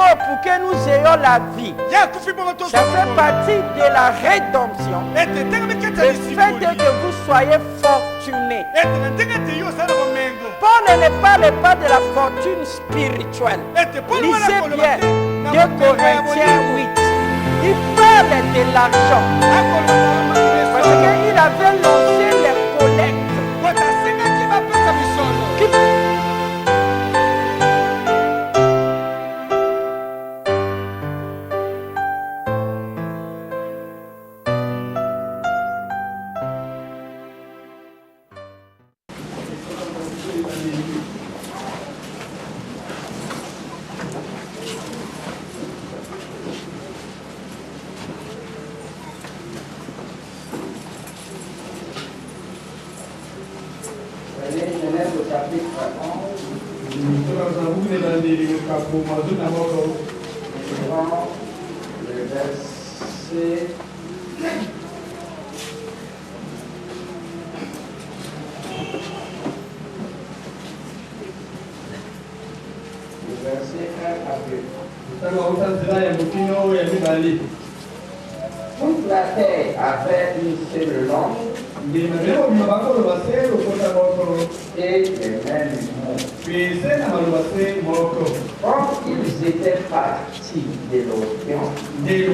mort pour que nous ayons la vie. Ça fait partie de la rédemption. Le fait que vous soyez fortunés. Paul ne parle pas de la fortune spirituelle. Lisez bien 2 Corinthiens 8. Il parle de l'argent. Parce qu'il avait lancé les collectes. Toute la terre avait une seule langue et les mêmes mots. Quand ils étaient partis de l'Orient, ils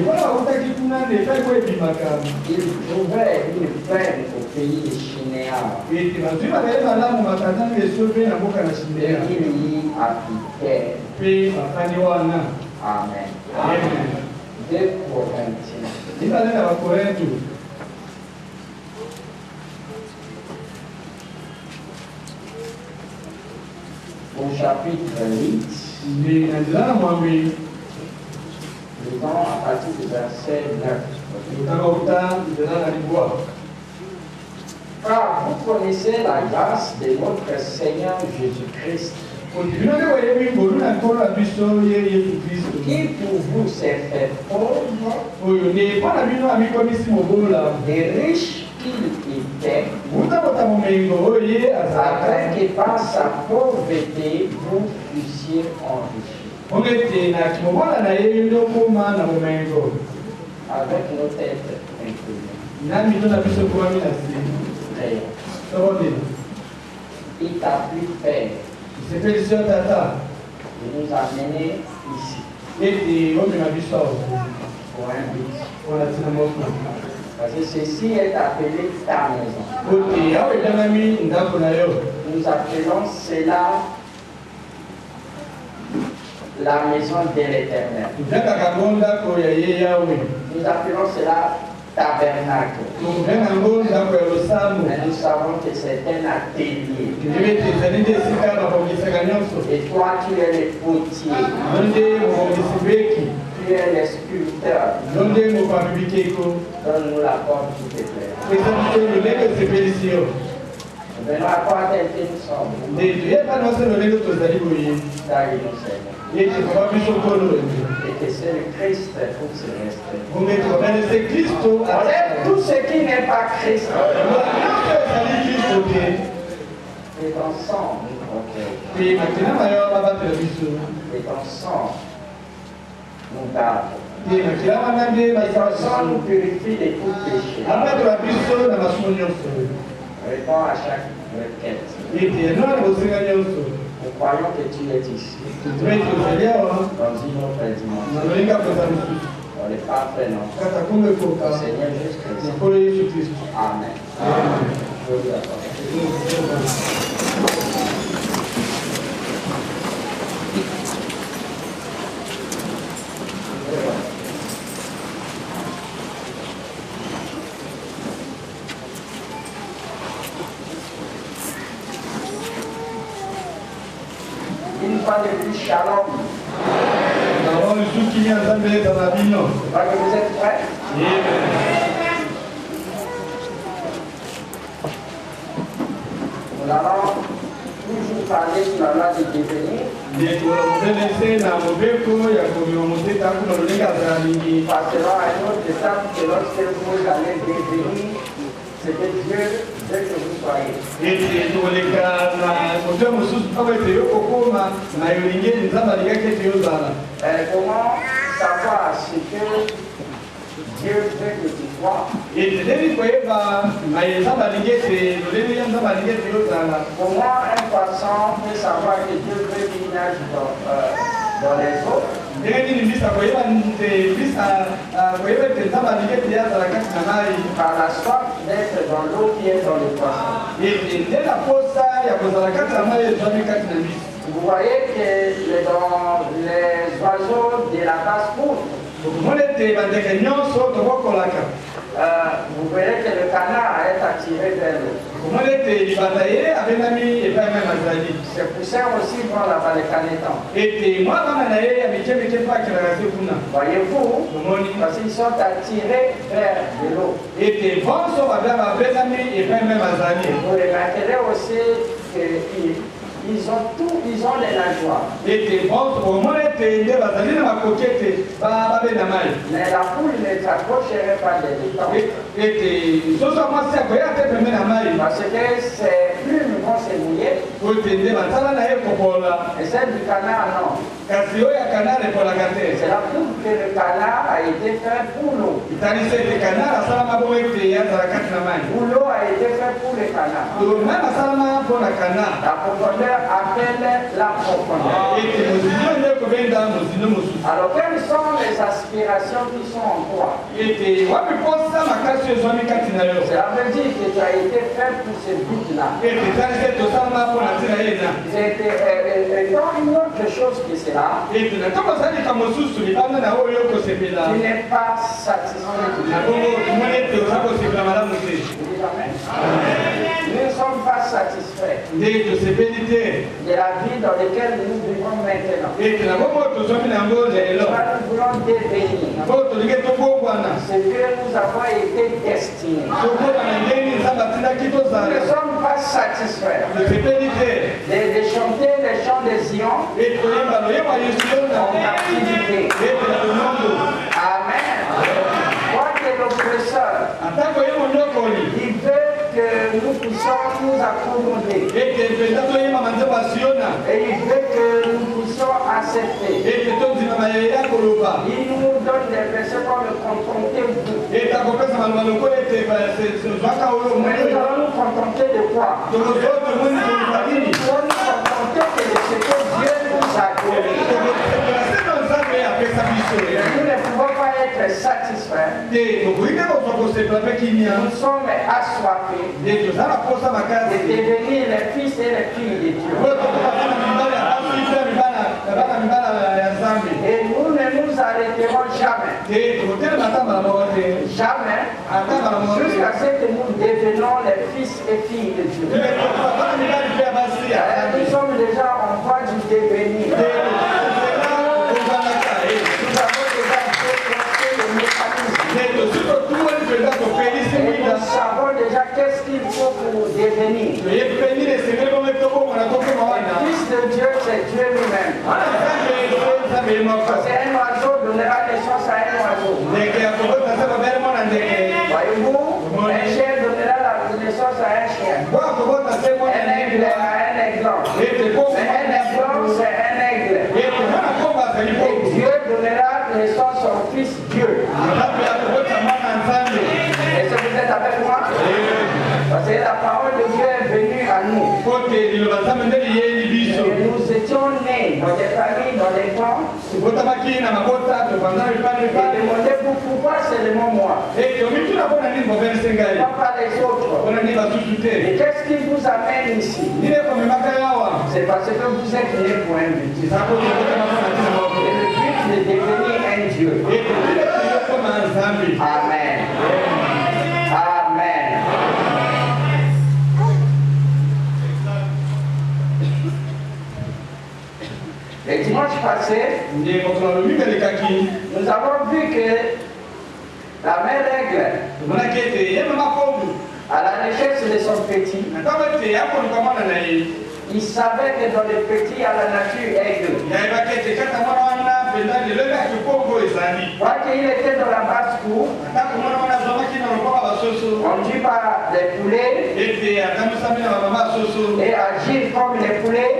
trouvaient une peine au pays de Shinéar. Et ils y habitaient. Amen. Amen. 2 Corinthiens. Au chapitre 8, lisons à partir du verset 9. Car vous connaissez la grâce de notre Seigneur Jésus-Christ, qui pour vous s'est fait pauvre, et riche qu'il était, afin que par sa pauvreté vous puissiez enrichir. Avec nos têtes inclinées. Il t'a plu faire de nous amener ici pour un but. Parce que ceci est appelé ta maison. Nous appelons cela la maison de l'Éternel. Nous appelons cela tabernacle. Mais nous savons que c'est un atelier. Et toi, tu es le potier. Tu es le sculpteur. Donne-nous la porte, s'il te plaît. Nous venons à quoi tel que nous sommes. D'ailleurs, Seigneur. Et que c'est le Christ pour se rester. Enlève tout ce qui n'est pas Christ. Et ton sang nous protège. Et ton sang nous garde. Et ton sang nous purifie de tout péché. Réponds à chaque requête. Nous croyons que tu es ici. Dans une autre dimension. On est parfait, non? Seigneur Jésus-Christ. Amen. Une fois de plus, shalom. Vous êtes prêts? Nous allons toujours parler sur la loi du devenir. Passerons à une autre étape que lorsque vous allez devenir c'est que Dieu veut que vous soyez. Comment savoir ce que Dieu veut que tu sois? Comment un poisson peut savoir que Dieu veut qu'il nage dans les eaux? Par la soif d'être dans l'eau qui est dans le poisson. Vous voyez que les oiseaux de la basse cour, vous verrez que le canard est attiré vers l'eau. Ces poussins aussi vont là-bas les canetons. Voyez-vous, parce qu'ils sont attirés vers de l'eau. Vous remarquerez aussi qu'ils ont tout, ils ont les nageoires. Mais la poule ne s'approcherait pas des étangs. Parce que ses plumes vont se mouiller. Et celle du canard, non. C'est la poule que le canard a été fait pour l'eau. Ou l'eau a été faite pour le canard. La profondeur appelle la profondeur. Alors quelles sont les aspirations qui sont en toi? Cela veut dire que tu as été fait pour ce but-là. Étant une autre chose que cela, tu n'es pas satisfait. Nous ne sommes pas satisfaits de la vie dans laquelle nous vivons maintenant. Nous voulons devenir ce que nous avons été destinés. Nous ne sommes pas satisfaits de chanter les chants de Zion en activité. Amen. Quoi que l'oppresseur, il veut que nous puissions nous accommoder. Et il veut que nous puissions accepter. Il nous donne des versets pour le contenter. Mais nous allons nous contenter de quoi? Nous allons nous contenter de ce que Dieu nous a donné. Nous ne pouvons pas être satisfaits. Nous sommes assoiffés de devenir les fils et les filles de Dieu. Et nous ne nous arrêterons jamais. Jamais. Jusqu'à ce que nous devenions les fils et filles de Dieu. Nous sommes déjà en voie du devenir. Nous avons déjà déclenché le mécanisme. Et nous savons déjà qu'est-ce qu'il faut pour devenir. Le Fils de Dieu, c'est Dieu lui-même. Parce qu'un oiseau donnera naissance à un oiseau. Voyez-vous, un chien donnera la naissance à un chien. Un aigle à un aiglon. Mais un aiglon, c'est un aigle. Et Dieu donnera naissance au Fils Dieu. Est-ce que vous êtes avec moi? Parce que la parole de Dieu est venue à nous. Et nous étions nés dans des familles, dans des camps. Et demandez pourquoi seulement moi? Pas les autres. Et qu'est-ce qui vous amène ici? C'est parce que vous êtes nés pour un but. Et le but de devenir un Dieu. Amen. Amen. Le dimanche passé, nous avons vu que la mère aigle, à la recherche de son petit, il savait que dans le petit, il y a la nature aigle. Quand il était dans la basse-cour, conduit par des poulets et agir comme les poulets,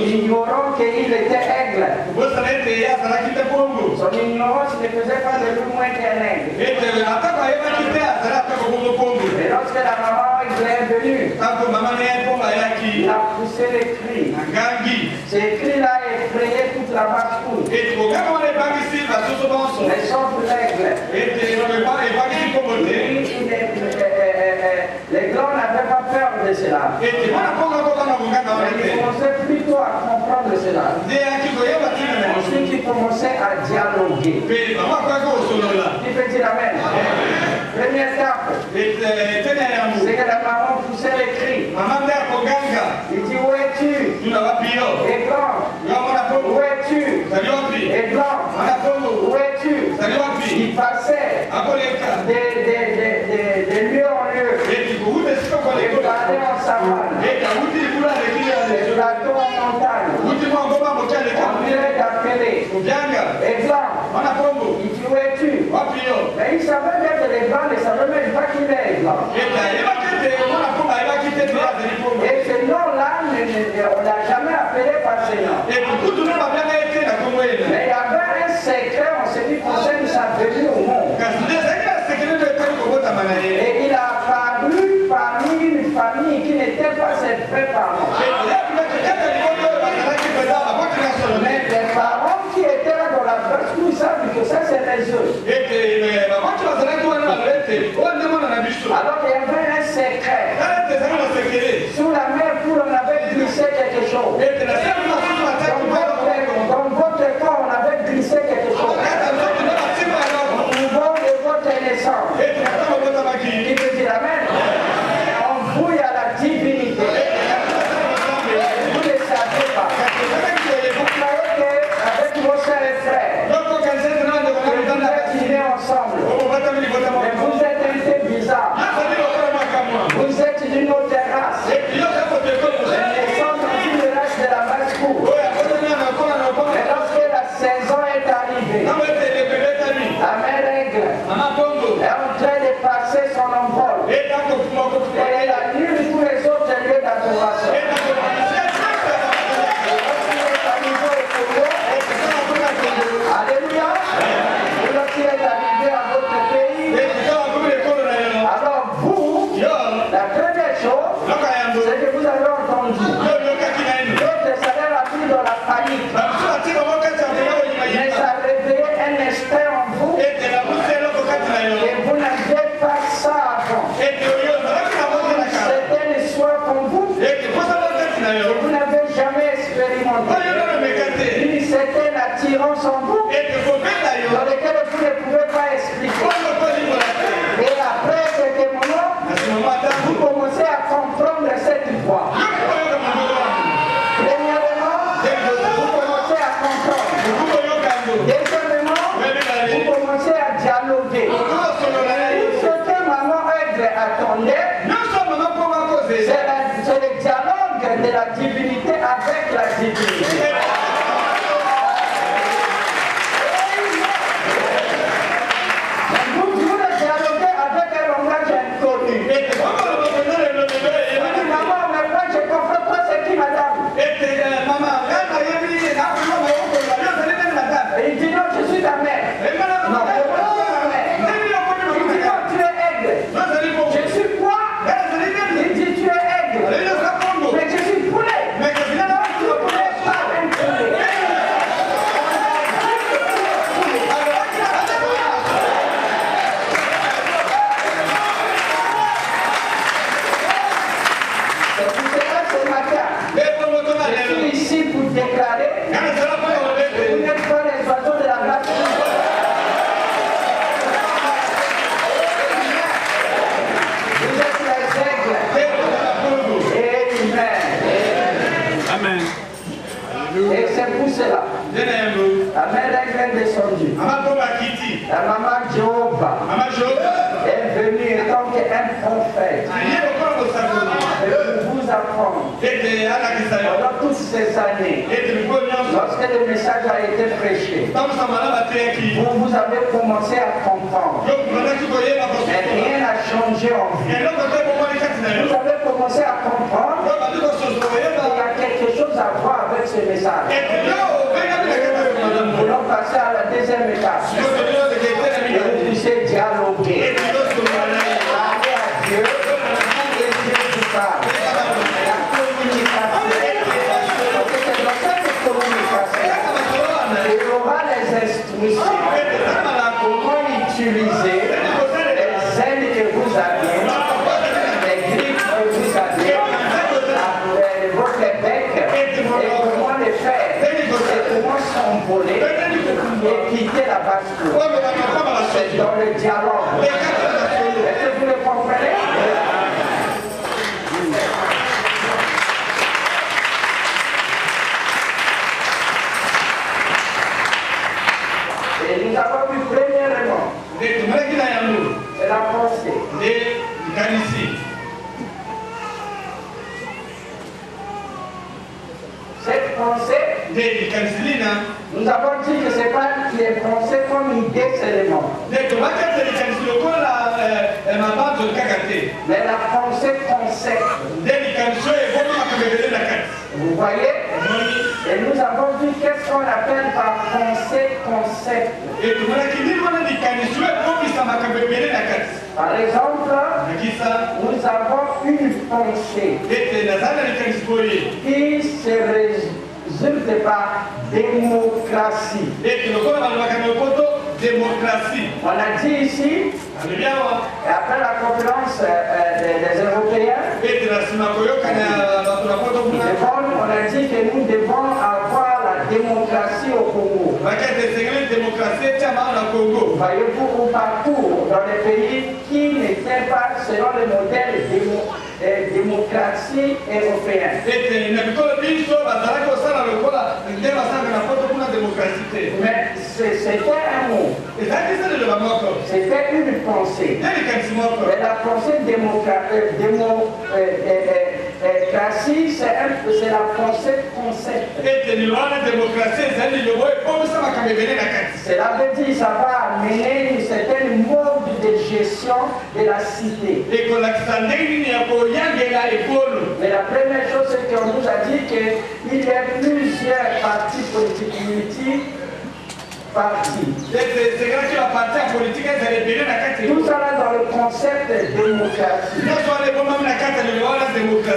ignorant qu'il était aigle. Son ignorance ne faisait pas de lui moins qu'un aigle. Et lorsque la maman aigle est venue, il a poussé les cris. Ces cris-là effrayaient toute la basse-cour. Mais sauf l'aigle. Les glands n'avaient pas peur de cela. Mais ils commençaient plutôt à comprendre cela. Ensuite, ils commençaient à dialoguer. Qui peut dire amen? Première étape, c'est que la maman poussait les cris. Il dit, où es-tu? Et glands, où es-tu? Et glands, où es-tu? Il passait des lieux en lieu. Et parlait en savane. Des plateaux en montagne. On dirait d'appeler. Et glands, il dit, où es-tu? Mais il savait bien que les glands ne savaient même pas qu'il est gland. Et ce nom-là, on ne l'a jamais appelé par ce nom. Mais il y avait un secret en ce qui concerne sa venue au monde. Et il a apparu parmi une famille qui n'était pas ses vrais parents. Mais les parents qui étaient là dans la place, ils savent que ça c'est les œufs. Alors il y avait un secret. Sous la mer, on avait glissé quelque chose. Dans votre corps, on avait glissé quelque chose. Au niveau de votre naissance. Qui peut dire amen? On fouille à la divinité. Vous ne savez pas. Vous croyez qu'avec vos soeurs et frères, vous êtes dînés ensemble. Mais vous êtes un peu bizarre. Vous êtes d'une autre race. Nous sommes dans une race de la basse-cour. Mais lorsque la saison est arrivée, la mère aigle est en train de passer son envol. Et elle annule tous les autres lieux d'adoration. Alléluia. Lorsqu'il est arrivé à votre pays, alors vous, la première chose, c'est que vous avez entendu. Votre salaire a pris dans la panique. Mais ça a réveillé un esprit en vous. Et vous n'avez pas ça avant. C'était une soif en vous. Et vous n'avez jamais expérimenté. C'était l'attirance en vous. Dans lequel vous ne pouvez pas expliquer. Et après ce moment, vous commencez à comprendre cette voix. Premièrement, vous commencez à comprendre. Deuxièmement, vous commencez à dialoguer. Ce que maman aigle attendait, c'est le dialogue de la divinité avec la divinité. Vous dialoguez avec un langage inconnu. Maman, mais moi je comprends pas ce qui madame. Et il dit non, je suis ta mère. Non, je suis ta mère. Il dit non, tu es aigle. Je suis quoi? Il dit tu es aigle. Mais je suis poulet. Non, tu ne pourrais pas un poulet. C'est pour cela ce matin, je suis ici pour déclarer que vous n'êtes pas les oiseaux de la glace. Vous êtes les aigles. Amen. Et c'est pour cela. La mère aigle est descendue. La maman Jéhovah est venue en tant qu'un prophète. Et pour vous apprendre pendant toutes ces années, lorsque le message a été prêché, vous avez commencé à comprendre. Mais rien n'a changé en vous. Vous avez commencé à comprendre qu'il y a quelque chose à voir avec ce message. Nous voulons passer à la deuxième étape. Et vous puissiez dialoguer. Parler à Dieu et Dieu vous parle. La communication. C'est dans cette communication qu'il y aura les instructions. Comment utiliser les ailes que vous avez, les griffes que vous avez, votre bec, et comment les faire, et comment s'envoler, et quitter la basse-cour. C'est dans le dialogue. Est-ce que vous le comprenez? Et nous avons vu premièrement, c'est la pensée. Cette pensée, nous avons dit que ce n'est pas les pensées comme idée seulement. Mais la pensée concept. Vous voyez? Et nous avons vu qu'est-ce qu'on appelle par pensée concept. Par exemple, nous avons une pensée qui se résulte par démocratie. On a dit ici, et après la conférence des Européens, on a dit que nous devons avoir la démocratie au Congo. Voyez-vous, partout dans les pays qui n'étaient pas selon le modèle démocratie européenne. Mais c'était un mot. C'était une pensée. Mais la pensée démocratie, c'est la pensée concept. Cela veut dire que ça va amener une certaine mode de gestion de la cité. Mais la première chose, c'est qu'on nous a dit qu'il y a plusieurs partis politiques partis. Tout ça là dans le concept démocratique.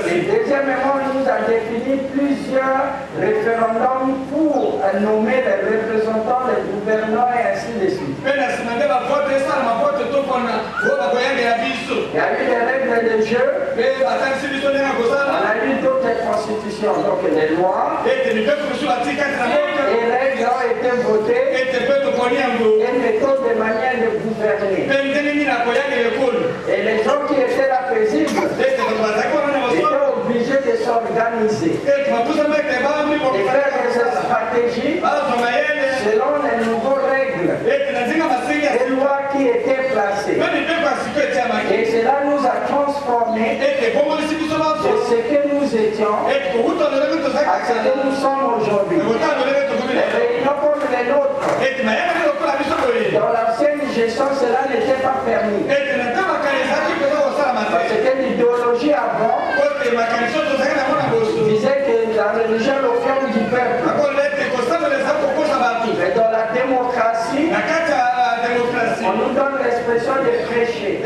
Et deuxièmement, on nous a défini plusieurs référendums pour nommer les représentants, les gouverneurs et ainsi de suite. Il y a eu des règles de jeu. On a eu d'autres constitutions, donc les lois. Et les règles ont été votées. Une méthode de manière de gouverner. Et les gens qui étaient là paisibles étaient obligés de s'organiser et faire des stratégies selon les nouvelles règles et lois qui étaient placées. Et cela nous a transformés de ce que nous étions à ce que nous sommes aujourd'hui. Les réunions comme les nôtres, dans l'ancienne gestion, cela n'était pas permis. Parce que l'idéologie avant disait que la religion est l'opium du peuple. Mais dans la démocratie, on nous donne l'expression de prêcher.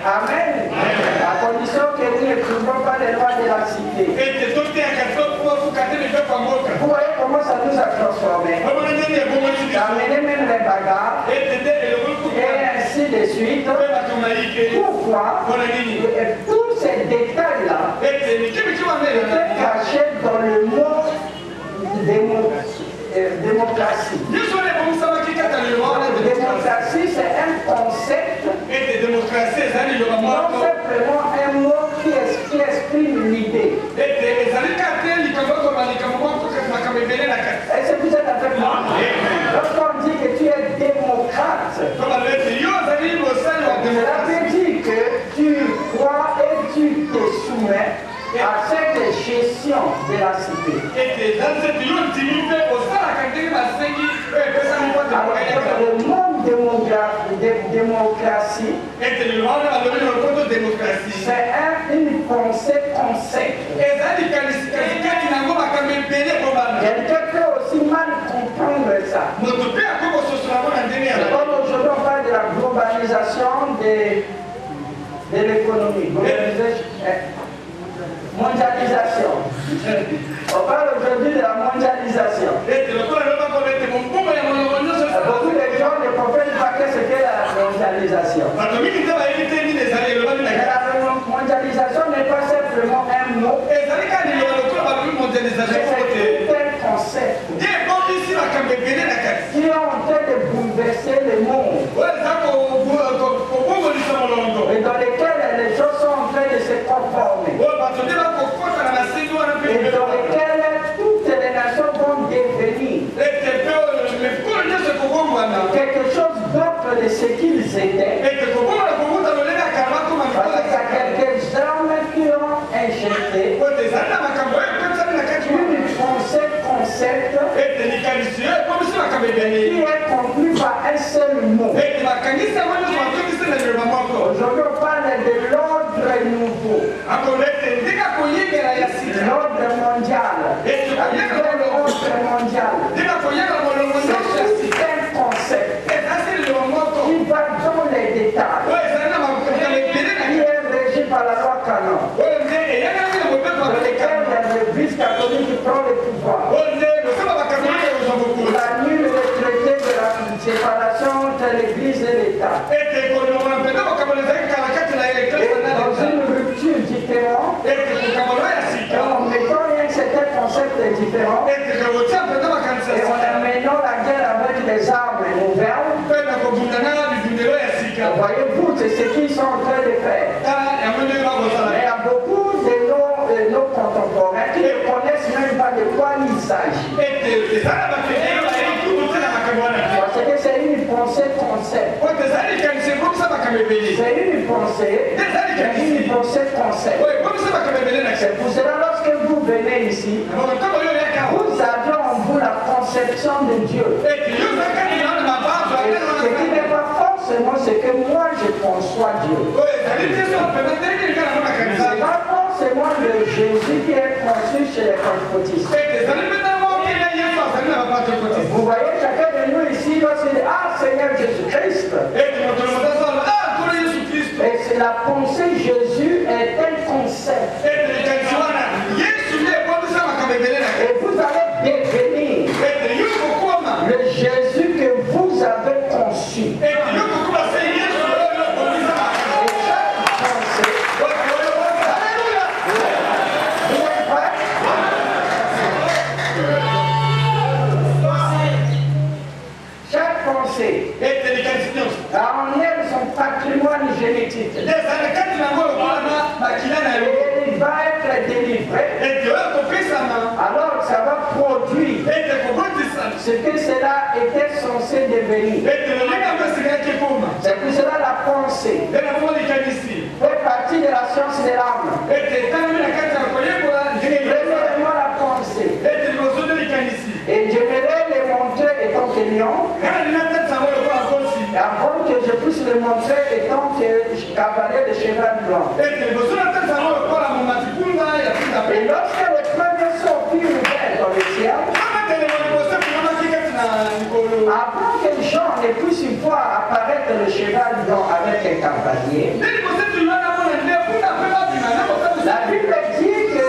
Amen. À condition que nous ne trouvons pas les lois de la cité. Vous voyez comment ça nous a transformés. Ça a amené même les bagarres. Et ainsi de suite. Pourquoi? Tous ces détails-là étaient cachés dans le mot démocratie. La démocratie, c'est un concept, non simplement un mot qui exprime l'idée. Est-ce que vous êtes avec moi? Lorsqu'on dit que tu es démocrate, cela veut dire que tu crois et C'est une pensée concept. Quelqu'un peut aussi mal comprendre ça. Comme aujourd'hui on parle de la globalisation de l'économie. Mondialisation. On parle aujourd'hui de la mondialisation. Beaucoup de gens ne comprennent pas ce qu'est la mondialisation. La mondialisation n'est pas simplement un mot, mais c'est un concept qui est en train de bouleverser le monde et dans lequel les choses sont en train de se conformer et dans lequel toutes les nations vont devenir quelque chose d'autre de ce qu'ils étaient. Parce qu'il y a quelques hommes qui ont injecté une pensée concept qui est conclu par un seul mot. Aujourd'hui on parle de l'ordre nouveau, l'ordre mondial, l'ordre mondial. C'est un concept qui va dans les détails, qui est régi par la loi canon, dans lequel l'Église catholique prend le pouvoir. Il annule le traité de la séparation entre l'Église et l'État. Dans une rupture différente, en mettant un certain concept différent, et en amenant la guerre avec des armes nouvelles, voyez-vous, c'est ce qu'ils sont en train de faire. Il y a beaucoup de nos contemporains qui ne connaissent même pas de quoi il s'agit. Parce que c'est une pensée concept. C'est une pensée concept. C'est pour cela lorsque vous venez ici, vous avez en vous la conception de Dieu. Ce qui n'est pas forcément ce que moi je conçois Dieu. Ce n'est pas forcément le Jésus qui est conçu chez les pentecôtistes. Vous voyez, chacun de nous ici, lorsqu'il dit ah Seigneur Jésus-Christ, et c'est la pensée Jésus est un concept. Et vous allez devenir le Jésus que vous avez conçu. Et chaque pensée enlève son patrimoine génétique. Et il va être délivré. Alors ça va produire ce que cela était censé devenir. C'est pour cela la pensée fait partie de la science de l'âme. Premièrement la pensée. Et je vais les montrer étant que lion. Avant que je puisse le montrer étant que cavalier de cheval blanc. Et lorsque le premier sort fut ouvert dans le ciel, avant que Jean ne puisse voir apparaître le cheval blanc avec un cavalier, la Bible dit que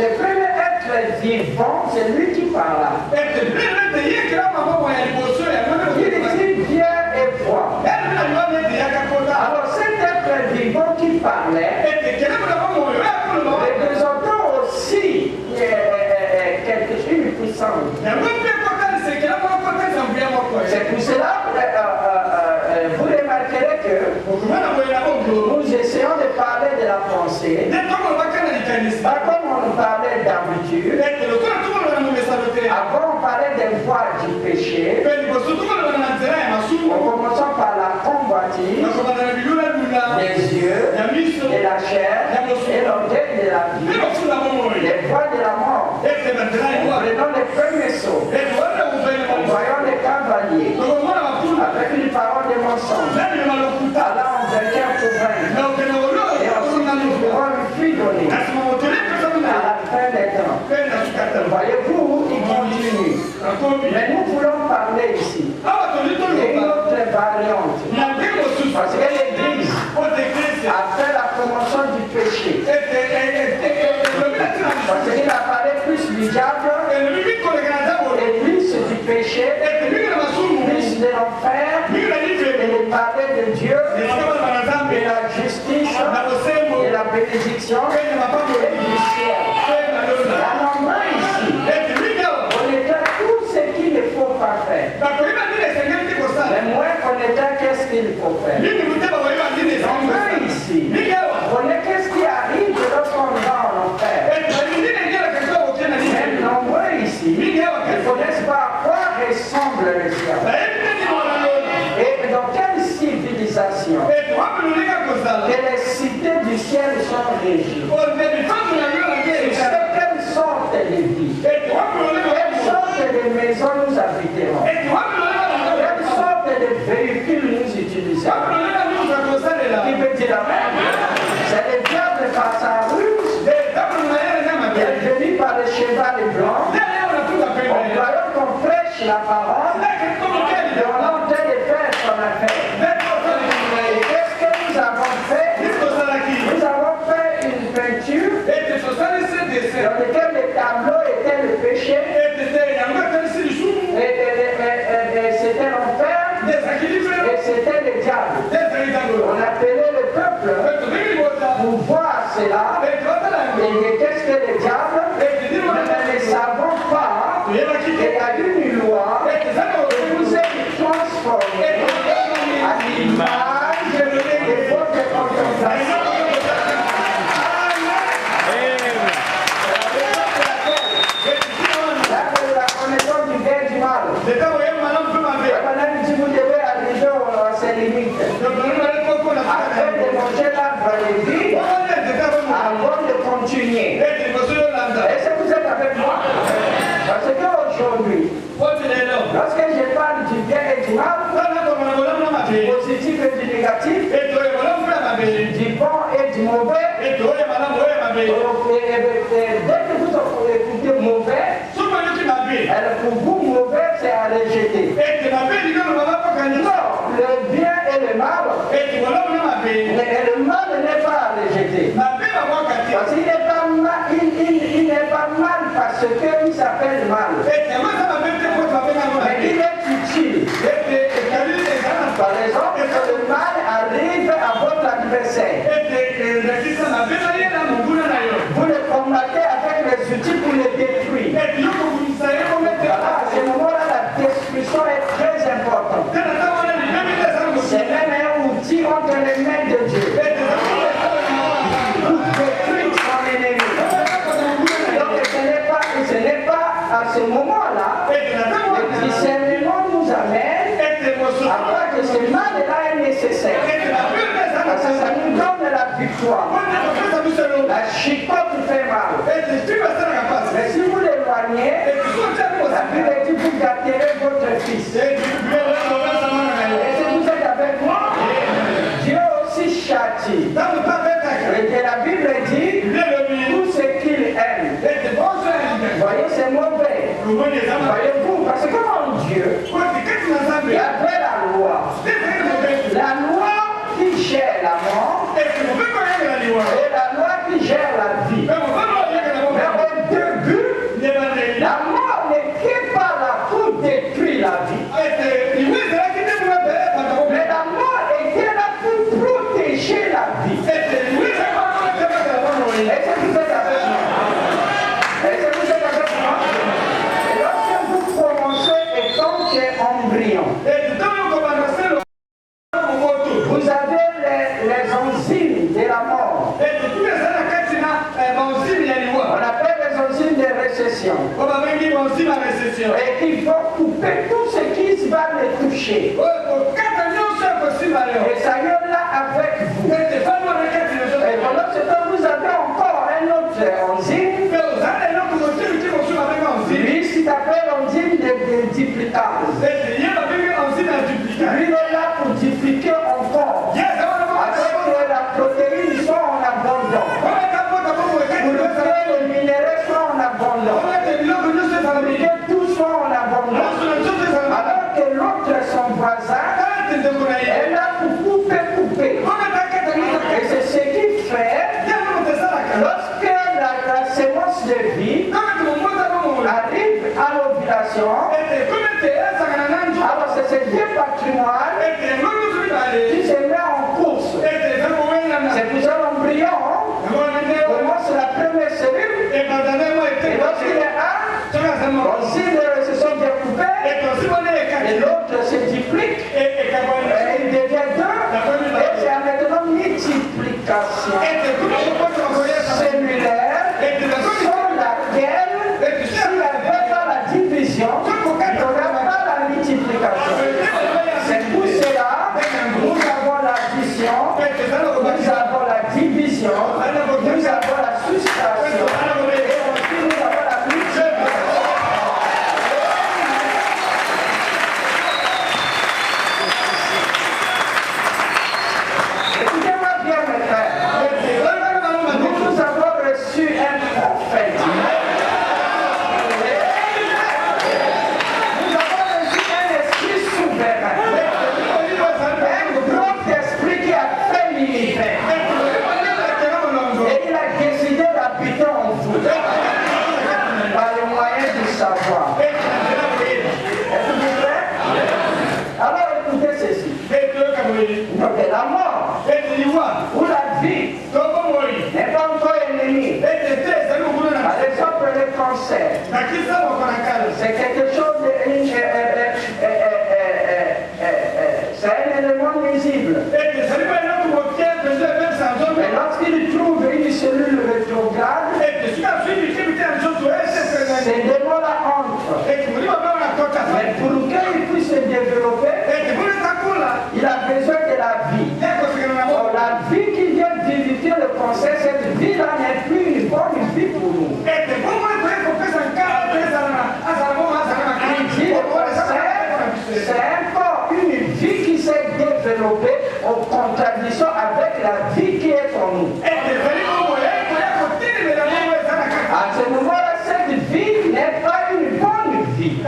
le premier être vivant, c'est lui qui parla. Il dit viens et vois. Alors cet être vivant qui parlait représentant aussi quelque chose de puissant. C'est pour cela vous remarquerez que nous essayons de parler de la pensée, pas comme on parlait d'habitude. Avant on parlait des voies du péché, en commençant par la convoitise, les yeux, et la chair, et l'orgueil de la vie, les voies de la mort. Prenons les premiers sauts, voyons les cavaliers, avec une parole de mensonge, allant donné, à la fin des temps. Voyez-vous, il continue. Mais nous voulons parler ici. Et une autre variante. Parce que l'Église, après la promotion du péché, parce qu'il apparaît plus du diable, et plus du péché, plus de l'enfer, et de parler de Dieu, de la justice, de la bénédiction, et du ciel. Alors moi ici, on était tout ce qu'il ne faut pas faire. Mais moi, on était qu'est-ce qu'il faut faire. Donc moi ici, on est qu'est-ce qui arrive lorsqu'on va en enfer. Même nombreux ici ne connaissent pas à quoi ressemble le ciel. Et dans quelle civilisation que les cités du ciel sont régies. Quelle sorte de vie, quelle sorte de maison nous habiterons, quelle sorte de véhicule nous utilisons. Qui veut dire la même? C'est le diable par sa ruse. Il est venu par le cheval blanc. On croyant qu'on prêche la parole, et on est en train de faire son affaire. Et qu'est-ce que nous avons fait? Nous avons fait une peinture dans laquelle le tableau était le péché, et c'était l'enfer, et c'était le diable. On appelait le peuple pour voir cela, et qu'est-ce que le diable? Nous ne savons pas qu'il y a une loi qui nous est transformée à l'image de votre contemplation. La connaissance du bien et du mal. Maintenant, si vous devez arriver à ses limites, après de manger l'arbre de vie, avant de continuer. Est-ce que vous êtes avec moi? Parce qu'aujourd'hui, lorsque je parle du bien et du mal, du positif et du négatif, du bon et du mauvais, dès que vous écoutez mauvais, pour vous, mauvais, c'est à rejeter. Non, le bien et le mal, le mal n'est pas à rejeter. Parce qu'il n'est pas mal parce qu'il s'appelle mal. Mais il est utile. Par exemple, que le mal arrive à votre adversaire. Vous le combattez avec les outils pour le détruire. À ce moment-là, la destruction est très importante. C'est même un outil entre les mains de Dieu. Pour détruire son ennemi. Donc ce n'est pas à ce moment-là, le discernement nous amène à croire que ce mal-là est nécessaire. Parce que ça nous donne la victoire. La chicotte fait mal. Mais si vous l'éloignez, la Bible dit que vous gâterez votre fils. Est-ce que vous êtes avec moi? Dieu aussi châtie. Et que la Bible dit tout ce qu'il aime. Vous voyez, c'est mauvais. Voyez-vous, parce que mon Dieu, il y avait la loi. La loi qui gère la mort et la loi qui gère la vie. Mais au début, la mort n'était pas là pour détruire la vie. Mais la mort était là pour protéger la vie. Est-ce que vous êtes avec moi? Est-ce que vous êtes avec moi? Et lorsque vous commencez étant embryon, vous avez les enzymes de la mort. On appelle les enzymes de récession. Et il faut couper tout ce qui va les toucher. Et ça y est là avec vous. Et pendant ce temps, vous avez encore un autre enzyme. Lui, s'il s'appelle enzyme de duplicase. Lui, il est là pour dupliquer encore. Avec la protéine, sont en abondance. multiplication cellulaire sans laquelle, s'il n'y avait pas la division, il n'y aurait pas la multiplication. C'est pour cela nous avons l'addition, nous avons la division, nous avons la soustraction, et ensuite nous avons la multiplication. Écoutez-moi bien, mes frères. Nous avons reçu un prophète. Nous avons reçu un esprit souverain. Un grand esprit qui a fait l'univers. Et il a décidé d'habiter en vous. Par le moyen du savoir. Êtes-vous prêts? Alors écoutez ceci. Donc la mort ou la vie n'est pas encore ennemie. Par exemple, le cancer, c'est quelque chose de... c'est un élément nuisible. Mais lorsqu'il trouve une cellule rétrograde, ces démons-là entrent. Mais pour qu'il puisse se développer, il a besoin de la vie. Or, la vie qui vient d'éviter le cancer, cette vie-là n'est plus une bonne vie pour nous. Il dit le cancer, c'est encore une vie qui s'est développée en contradiction avec la vie qui est en nous. À ce moment-là, cette vie n'est pas une bonne vie.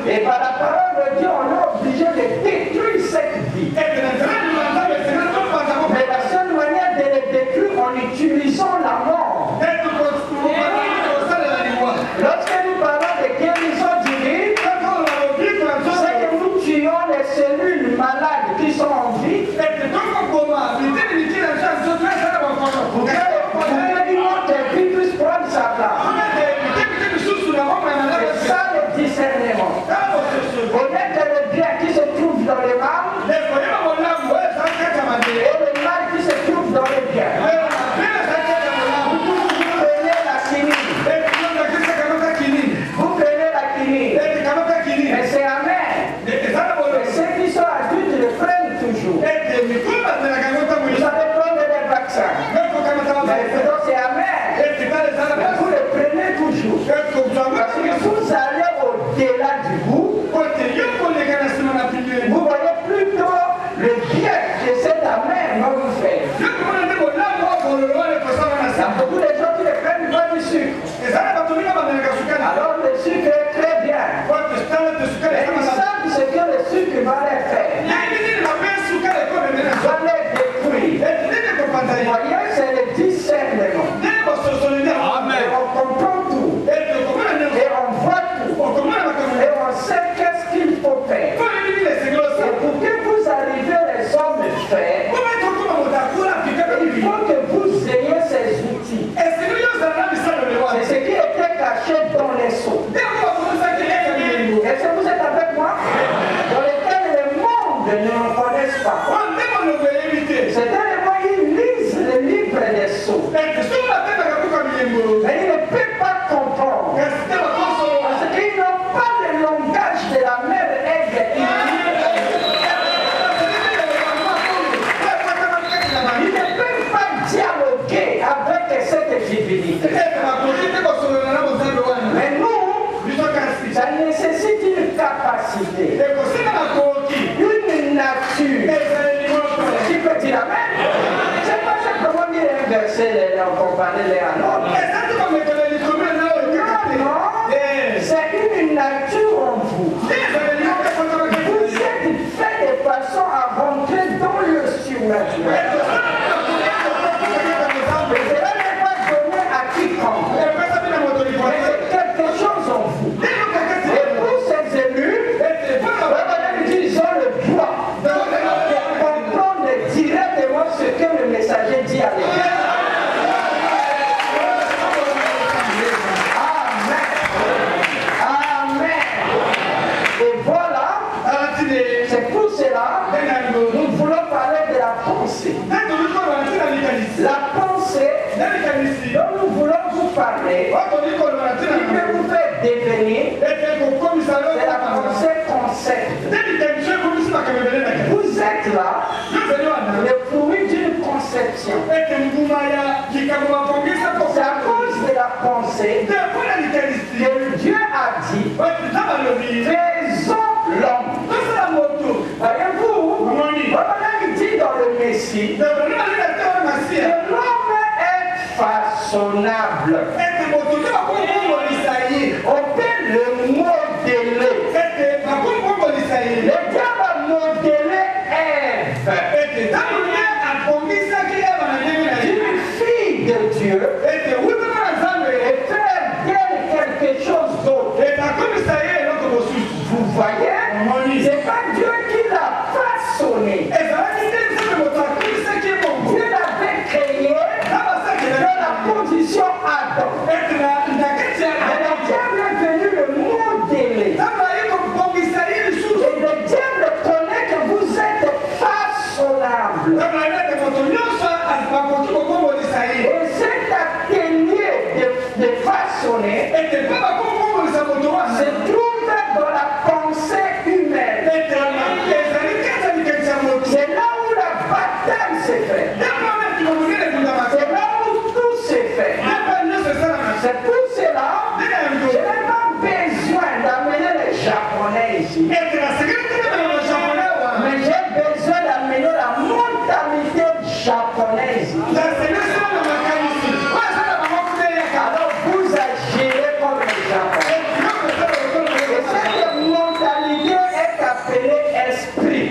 Et par la parole de Dieu, on est obligé de détruire cette vie. Mais la seule manière de les détruire en utilisant la mort. Lorsque nous parlons de guérison divine, c'est que nous tuons les cellules malades qui sont en vie. Pour que une autre vie puisse prendre sa place. C'est ça le discernement. Connaître le bien qui se trouve dans le mal et le mal qui se trouve dans le bien. Vous prenez la quinine. Vous prenez la quinine. Mais c'est amer. Et ceux qui sont adultes le prennent toujours. Vous allez prendre des vaccins. Mais c'est amer. Mais vous le prenez toujours. Parce que vous allez au-delà du goût. Vous voyez plutôt le bien que cet amer vous fait. Il y a beaucoup de gens qui ne prennent pas du sucre. Alors le sucre est très bien. Mais ils savent ce que le sucre va les faire. Va les détruire. Vous voyez, c'est le discernement. Et on comprend tout. Et on voit tout. Et on sait qu'est-ce qu'il faut faire. Et pour que vous arriviez les hommes faits, il faut que vous ayez ces outils. C'est ce qui était caché dans les seaux. Est-ce que vous êtes avec moi? Dans lesquels le monde ne reconnaisse pas. C'est tellement ils lisent le livre des sceaux. Mais ils ne peuvent pas comprendre. Parce qu'ils n'ont pas le langage de la mère aide. Ils ne peuvent pas dialoguer avec cette divinité. Mais nous, ça nécessite une capacité, une nature. Tu peux dire amen? C'est pas simplement dire un verset, les comparer les à l'autre. Non, c'est une nature en vous. Vous êtes fait de façon à rentrer dans le surnaturel. Et cela n'est pas donné à quiconque. Mais c'est quelque chose en vous. Et pour ces élus, ils ont le droit de comprendre directement ce que le messager dit à l'église. Amen. Et voilà, c'est pour cela que nous voulons parler de la le fruit d'une conception. C'est à cause de la pensée que Dieu a dit, faisons l'homme. Voyez-vous, il dit dans le Messie que l'homme est façonnable. On peut le modeler. Le diable a modelé Ève, une fille de Dieu, et faire d'elle quelque chose d'autre. Vous voyez, c'est pas Dieu qui l'a façonné. Dieu l'avait créé dans la condition Adam. Et le diable est venu le modeler. Et le diable connaît que vous êtes façonnable. Et cet atelier de façonner se trouve dans la pensée humaine. C'est là où la bataille s'est faite. C'est là où tout s'est fait. C'est pour cela que je n'ai pas besoin d'amener les Japonais ici. Mais j'ai besoin d'amener la mentalité japonaise. Alors vous agirez comme les Japonais. Et cette mentalité est appelée esprit.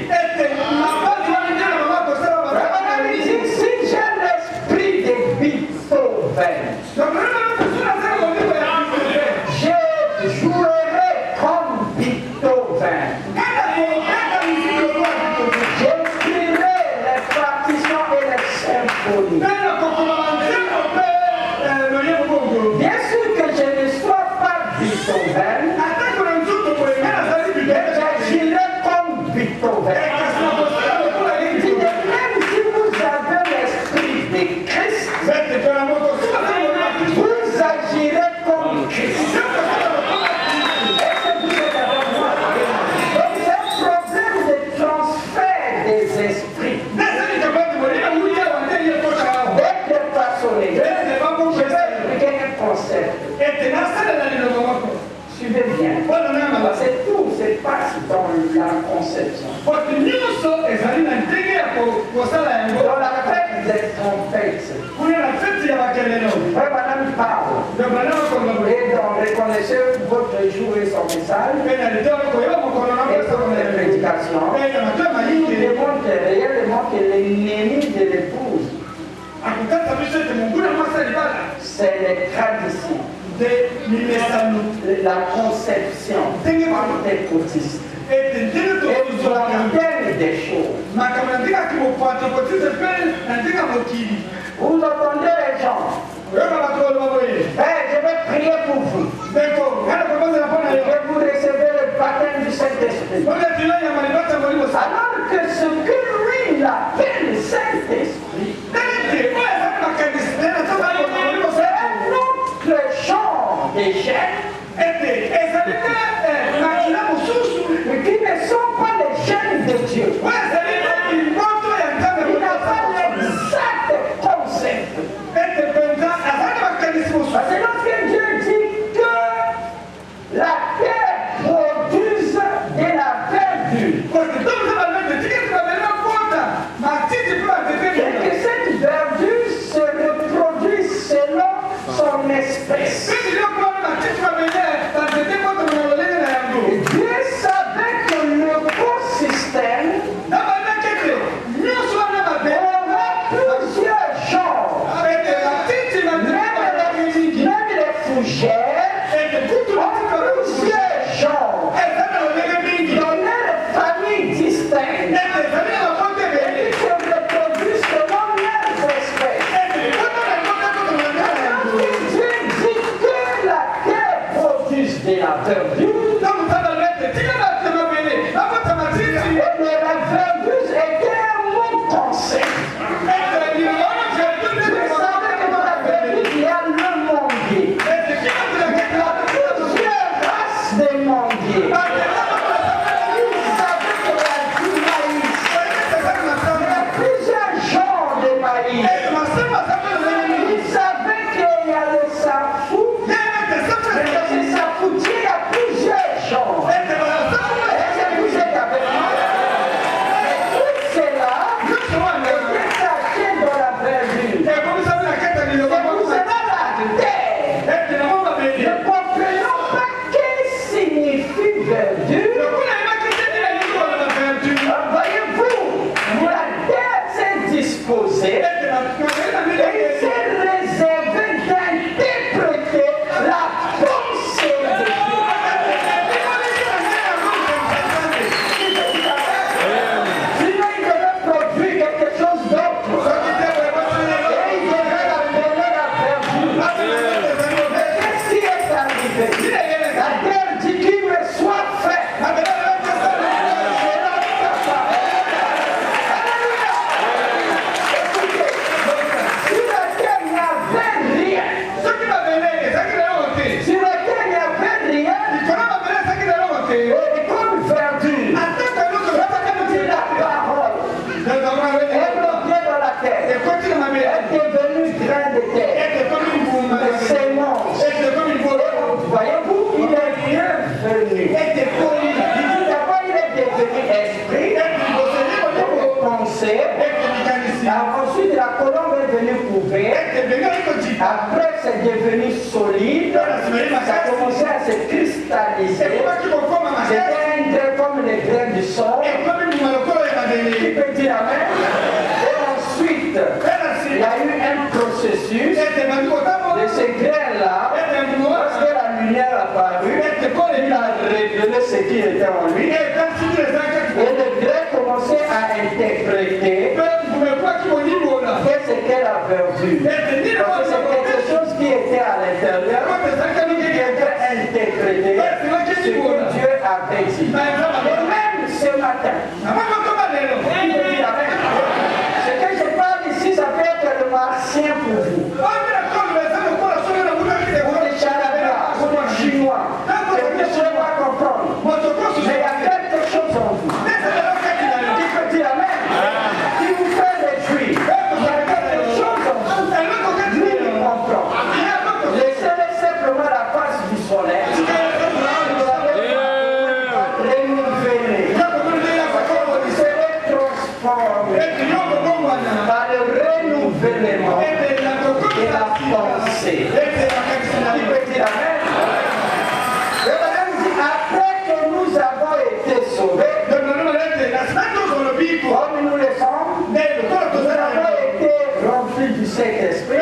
Si j'ai l'esprit de Beethoven, je jouerai comme Beethoven. J'écrirai les partitions et les symphonies. Bien sûr que je ne sois pas Beethoven, mais j'agirai comme Beethoven. Il dit de même si vous avez l'esprit de Christ, vous agirez comme Christ. Est-ce que vous êtes avec moi? Donc c'est un problème de transfert des esprits. D'être façonné. Je vais expliquer un concept. Suivez bien. C'est tout, c'est pas dans la conception. Dans la fête des trompettes, Frère Branham parle. Et donc, reconnaissez votre jour et son message. Et son prédication. Il démontre réellement que l'ennemi de l'épouse, c'est les traditions. La conception pentecôtiste et moderne des choses. Vous entendez les gens? Je vais prier pour vous. Et vous recevez le baptême du Saint-Esprit. Alors que ce que lui il appelle le Saint-Esprit, c'est un autre genre de gènes qui ne sont pas les gènes de Dieu. Il n'a pas l'exacte concept. devenu grain de terre, de sémence. Voyez-vous, il est bienvenu. D'abord, il est devenu esprit, pensée. Ensuite, la colombe est devenue couverte. Après, c'est devenu solide. Ça a commencé à se cristalliser. C'était un trait comme les graines du sol. Qui peut dire amen? Et ensuite, il y a eu un processus de ces graines-là. Lorsque la lumière apparut, il a révélé ce qui était en lui. Et les grains commençaient à interpréter qu'est-ce qu'elle a perdu. Parce que c'est quelque chose qui était à l'intérieur, qui était interprété, ce que Dieu avait dit. Et même ce matin, ce que je parle ici, ça peut être le martien pour vous. Pour les Charabas, pour les Chinois, c'est que je ne vais pas comprendre. Mais il y a quelque chose en vous. Qui peut dire amen? Qui vous fait réjouir. Il y a quelque chose en vous. Lui, il comprend. Laissez-le simplement la face du soleil. Vous allez renouveler. Vous serez transformé par le renouvellement de la pensée. Qui peut dire amen? Le Madame dit, après que nous avons été sauvés, comme nous le sommes, nous avons été remplis du Saint-Esprit,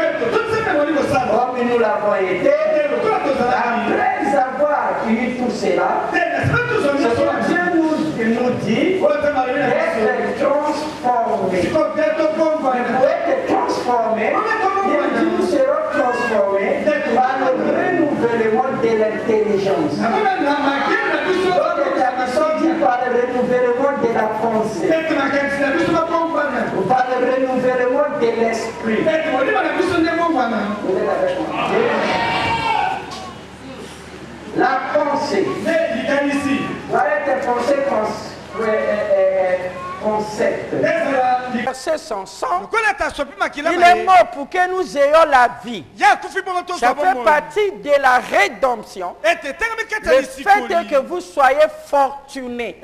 comme nous l'avons été, après avoir accueilli tout cela, ce que Dieu nous dit d'être transformés. Pour être transformés, il dit nous serons transformés par le renouvellement de l'intelligence. Donc la mission dit par le renouvellement de la pensée, ou par le renouvellement de l'esprit. Vous êtes avec moi? La pensée doit être pensée concept. Verset 100. Il est mort pour que nous ayons la vie. Ça fait partie de la rédemption. Le fait que vous soyez fortunés.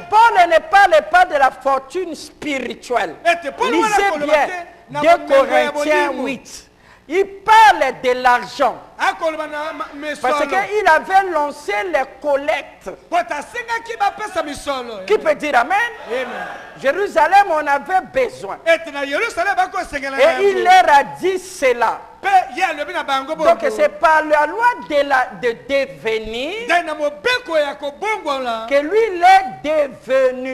Paul ne parle pas de la fortune spirituelle. Lisez bien 2 Corinthiens 8. Il parle de l'argent. Parce qu'il avait lancé les collectes. Qui peut dire amen? Jérusalem en avait besoin. Et il leur a dit cela. Donc c'est par la loi de devenir que lui il est devenu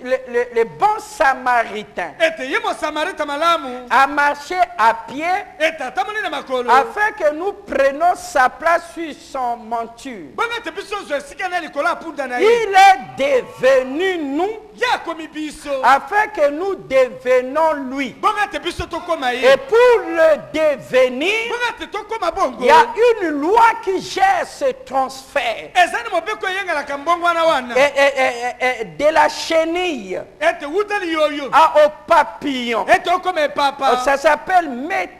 le bon samaritain, a marché à pied afin que nous prenions sa place sur son monture. Il est devenu nous afin que nous devenions lui. Et pour le devenir, il y a une loi qui gère ce transfert. Et de la chenille au papillon. Ça s'appelle métamorphose.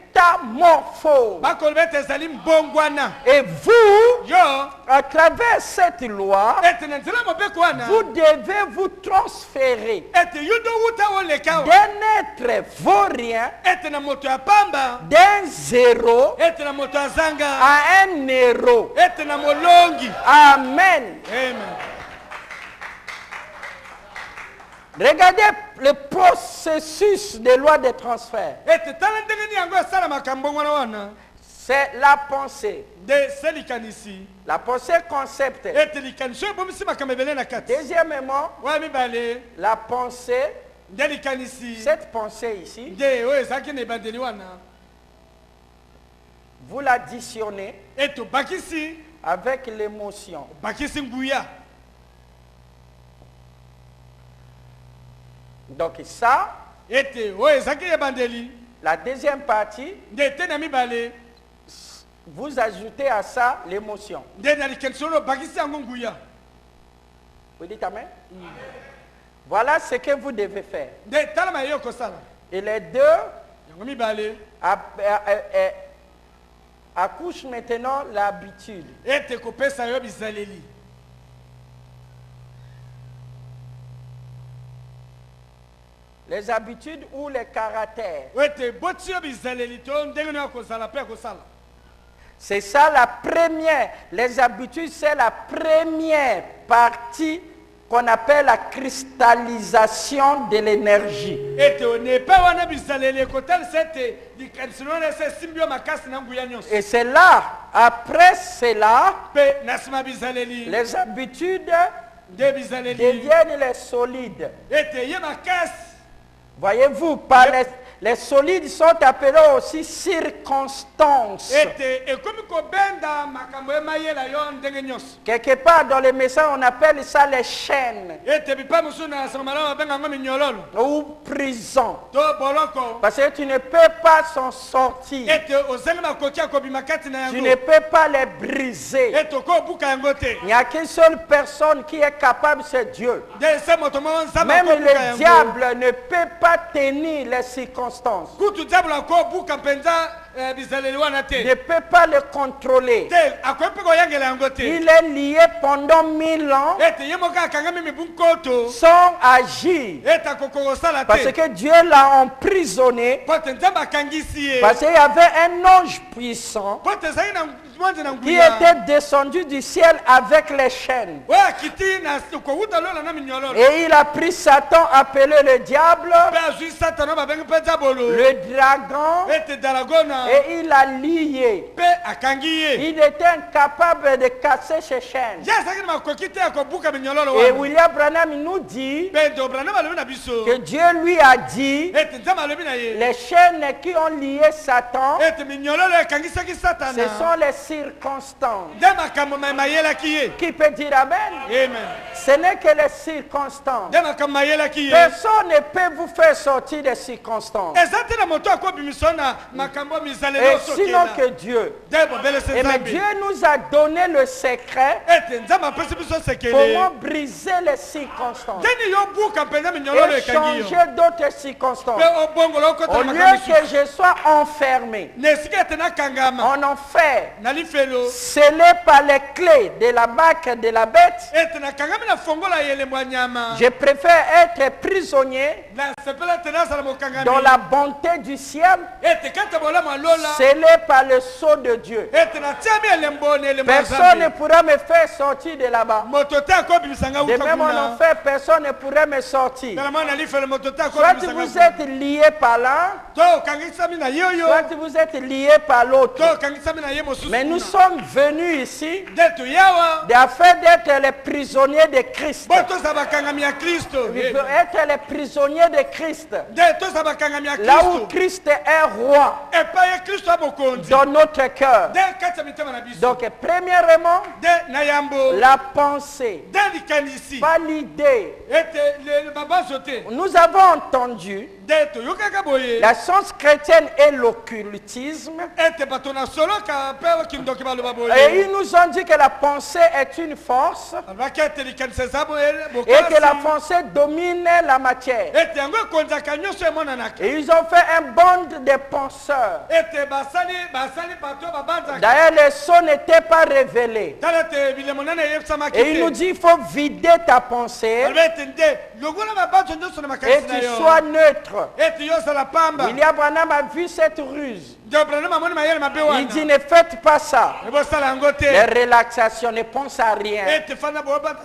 Et vous, à travers cette loi, vous devez vous transférer d'un être vaurien, d'un zéro à un héros. Amen. Regardez le processus de loi de transfert. C'est la pensée. La pensée concept. Deuxièmement, la pensée, cette pensée ici, vous l'additionnez avec l'émotion. Donc ça, la deuxième partie, vous ajoutez à ça l'émotion. Vous dites amen? Voilà ce que vous devez faire. Et les deux accouchent maintenant l'habitude. Les habitudes ou les caractères. C'est ça la première. Les habitudes, c'est la première partie qu'on appelle la cristallisation de l'énergie. Et c'est là, après cela, les habitudes deviennent les solides. Voyez-vous, par les solides sont appelés aussi circonstances. Quelque part dans les messages, on appelle ça les chaînes. Ou prison. Parce que tu ne peux pas s'en sortir. Tu ne peux pas les briser. Il n'y a qu'une seule personne qui est capable, c'est Dieu. Même le diable ne peut pas tenir les circonstances. Ne peut pas le contrôler. Il est lié pendant 1000 ans sans agir. Parce que Dieu l'a emprisonné. Parce qu'il y avait un ange puissant qui était descendu du ciel avec les chaînes. Et il a pris Satan, appelé le diable, le dragon, et il l'a lié. Il était incapable de casser ses chaînes. Et William Branham nous dit que Dieu lui a dit les chaînes qui ont lié Satan, ce sont les circonstances. Qui peut dire amen? Ce n'est que les circonstances. Personne ne peut vous faire sortir des circonstances. Et sinon que Dieu. Et mais Dieu nous a donné le secret comment briser les circonstances et changer d'autres circonstances. Au lieu que je sois enfermé en enfer, scellé par les clés de la bague de la bête, je préfère être prisonnier dans la bonté du ciel, scellé par le sceau de Dieu. Personne ne pourra me faire sortir de là-bas. De même en enfer, personne ne pourra me sortir. Soit vous êtes lié par l'un, soit vous êtes lié par l'autre. Mais nous sommes venus ici afin d'être les prisonniers de Christ. Être les prisonniers de Christ. Là où Christ est roi dans notre cœur. Donc premièrement, la pensée, pas l'idée. Nous avons entendu la science chrétienne et l'occultisme. Et ils nous ont dit que la pensée est une force et que la pensée domine la matière. Et ils ont fait un bond de penseurs. D'ailleurs, le son n'était pas révélé. Et il nous dit il faut vider ta pensée et tu sois neutre. William Branham a vu cette ruse. Il dit ne faites pas ça. Les relaxations, ne pensez à rien.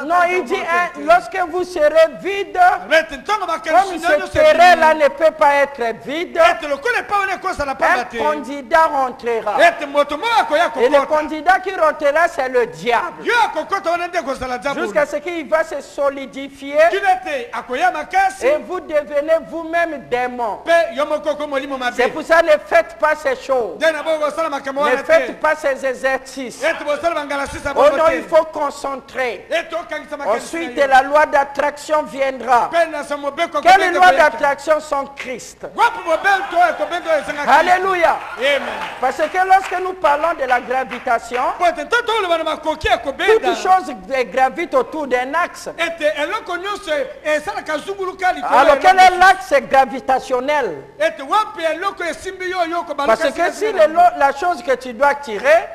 Non, il dit lorsque vous serez vide, comme ce terrain-là ne peut pas être vide, un candidat rentrera. Et le candidat qui rentrera, c'est le diable. Jusqu'à ce qu'il va se solidifier et vous devenez vous-même démon. C'est pour ça ne faites pas ce ces choses. Ne faites pas ces exercices. Oh non, il faut concentrer. Ensuite, la loi d'attraction viendra. Quelles lois d'attraction sont Christ? Alléluia. Parce que lorsque nous parlons de la gravitation, toute chose gravite autour d'un axe. Alors quel est l'axe gravitationnel? Parce que si la chose que tu dois tirer,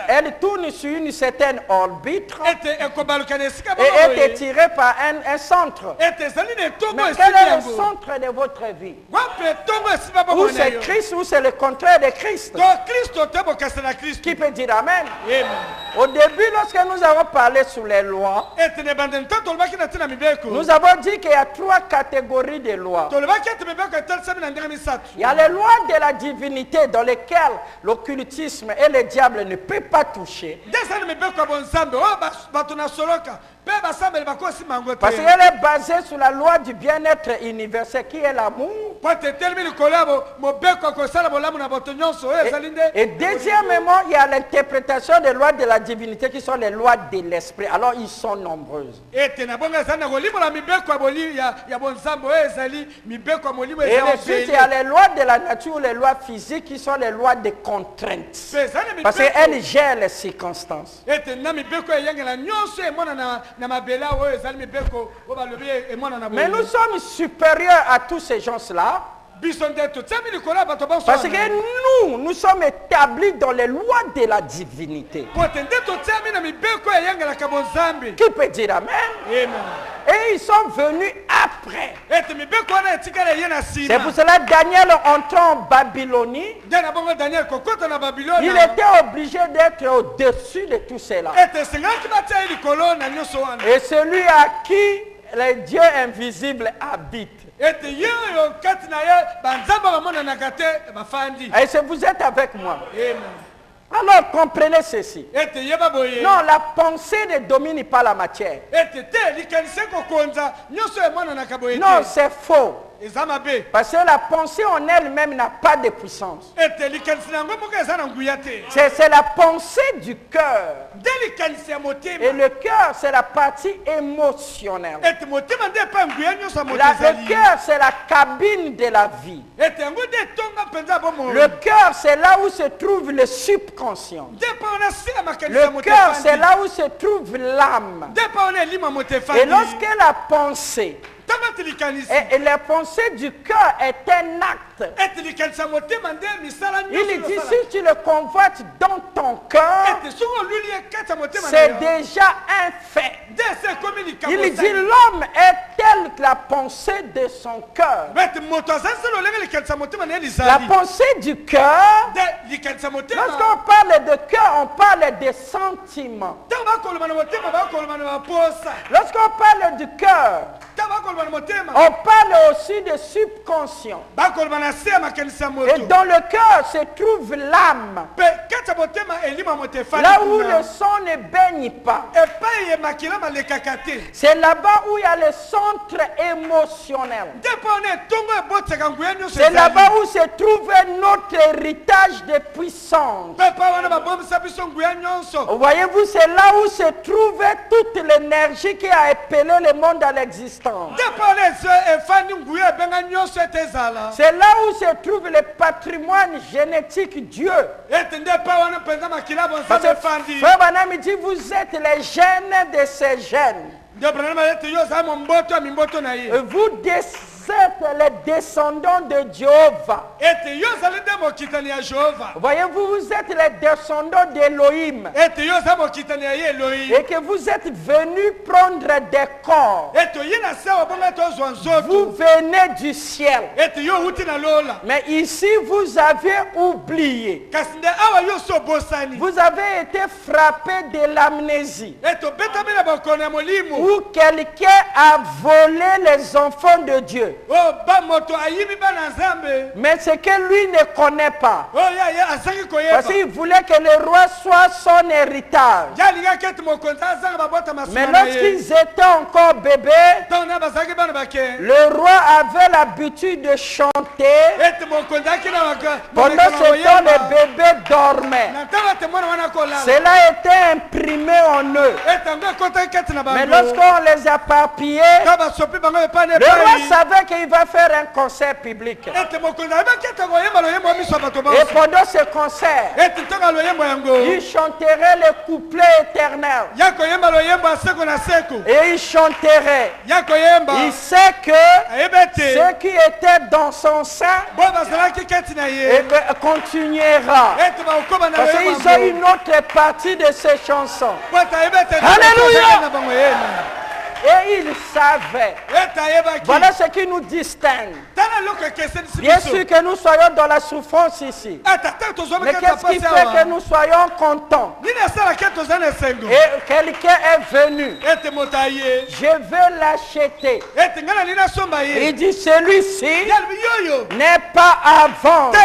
elle tourne sur une certaine orbite et est tirée par un centre. Mais quel est le centre de votre vie? Ou c'est Christ ou c'est le contraire de Christ? Qui peut dire Amen? Au début, lorsque nous avons parlé sur les lois, nous avons dit qu'il y a 3 catégories de lois. Il y a les lois de la divinité dans lesquelles l'occultisme et le diable ne peuvent pas toucher. Parce qu'elle est basée sur la loi du bien-être universel qui est l'amour. Et deuxièmement, il y a l'interprétation des lois de la divinité qui sont les lois de l'esprit. Alors, ils sont nombreuses. Et ensuite, il y a les lois de la nature, les lois physiques qui sont les lois de contraintes. Parce qu'elles gèrent les circonstances. Mais nous sommes supérieurs à tous ces gens-là. Parce que nous sommes établis dans les lois de la divinité. Qui peut dire Amen? Et ils sont venus après. C'est pour cela que Daniel entrant en Babylonie, il était obligé d'être au-dessus de tout cela. Et celui à qui les dieux invisibles habitent. Et si vous êtes avec moi, alors comprenez ceci. Non, la pensée ne domine pas la matière. Non, c'est faux. Parce que la pensée en elle-même n'a pas de puissance. C'est la pensée du cœur. Et le cœur, c'est la partie émotionnelle. Le cœur, c'est la cabine de la vie. Le cœur, c'est là où se trouve le subconscient. Le cœur, c'est là où se trouve l'âme. Et lorsque la pensée et la pensée du cœur est un acte. Il dit si tu le convoites dans ton cœur, c'est déjà un fait. Il dit l'homme est tel que la pensée de son cœur. La pensée du cœur, lorsqu'on parle de cœur, on parle des sentiments. Lorsqu'on parle du cœur, on parle aussi de subconscient. Et dans le cœur se trouve l'âme. Là où le sang ne baigne pas. C'est là-bas où il y a le centre émotionnel. C'est là-bas où se trouve notre héritage de puissance. Voyez-vous, c'est là où se trouve toute l'énergie qui a appelé le monde à l'existence. C'est là où se trouve le patrimoine génétique Dieu. Parce que Frère Branham dit vous êtes les gènes de ces gènes. Vous êtes les descendants de Jéhovah. Voyez-vous, vous êtes les descendants d'Élohim. Et que vous êtes venus prendre des corps. Vous venez du ciel. Mais ici, vous avez oublié. Vous avez été frappé de l'amnésie. Où quelqu'un a volé les enfants de Dieu. Mais ce que lui ne connaît pas. Parce qu'il voulait que le roi soit son héritage. Mais lorsqu'ils étaient encore bébés, le roi avait l'habitude de chanter. été, pendant ce temps, les bébés dormaient. Cela était imprimé en eux. Mais lorsqu'on les a papillés, le roi savait qu'il va faire un concert public. Et pendant ce concert, il chanterait les couplets éternels. Et il chanterait. Il sait que ce qui était dans son sein continuera. Parce qu'ils ont une autre partie de ces chansons. Alléluia! Et il savait. Voilà ce qui nous distingue. Bien sûr que nous soyons dans la souffrance ici. Mais qu'est-ce qui fait que nous soyons contents? Et quelqu'un est venu. Je veux l'acheter. Il dit celui-ci n'est pas à vendre.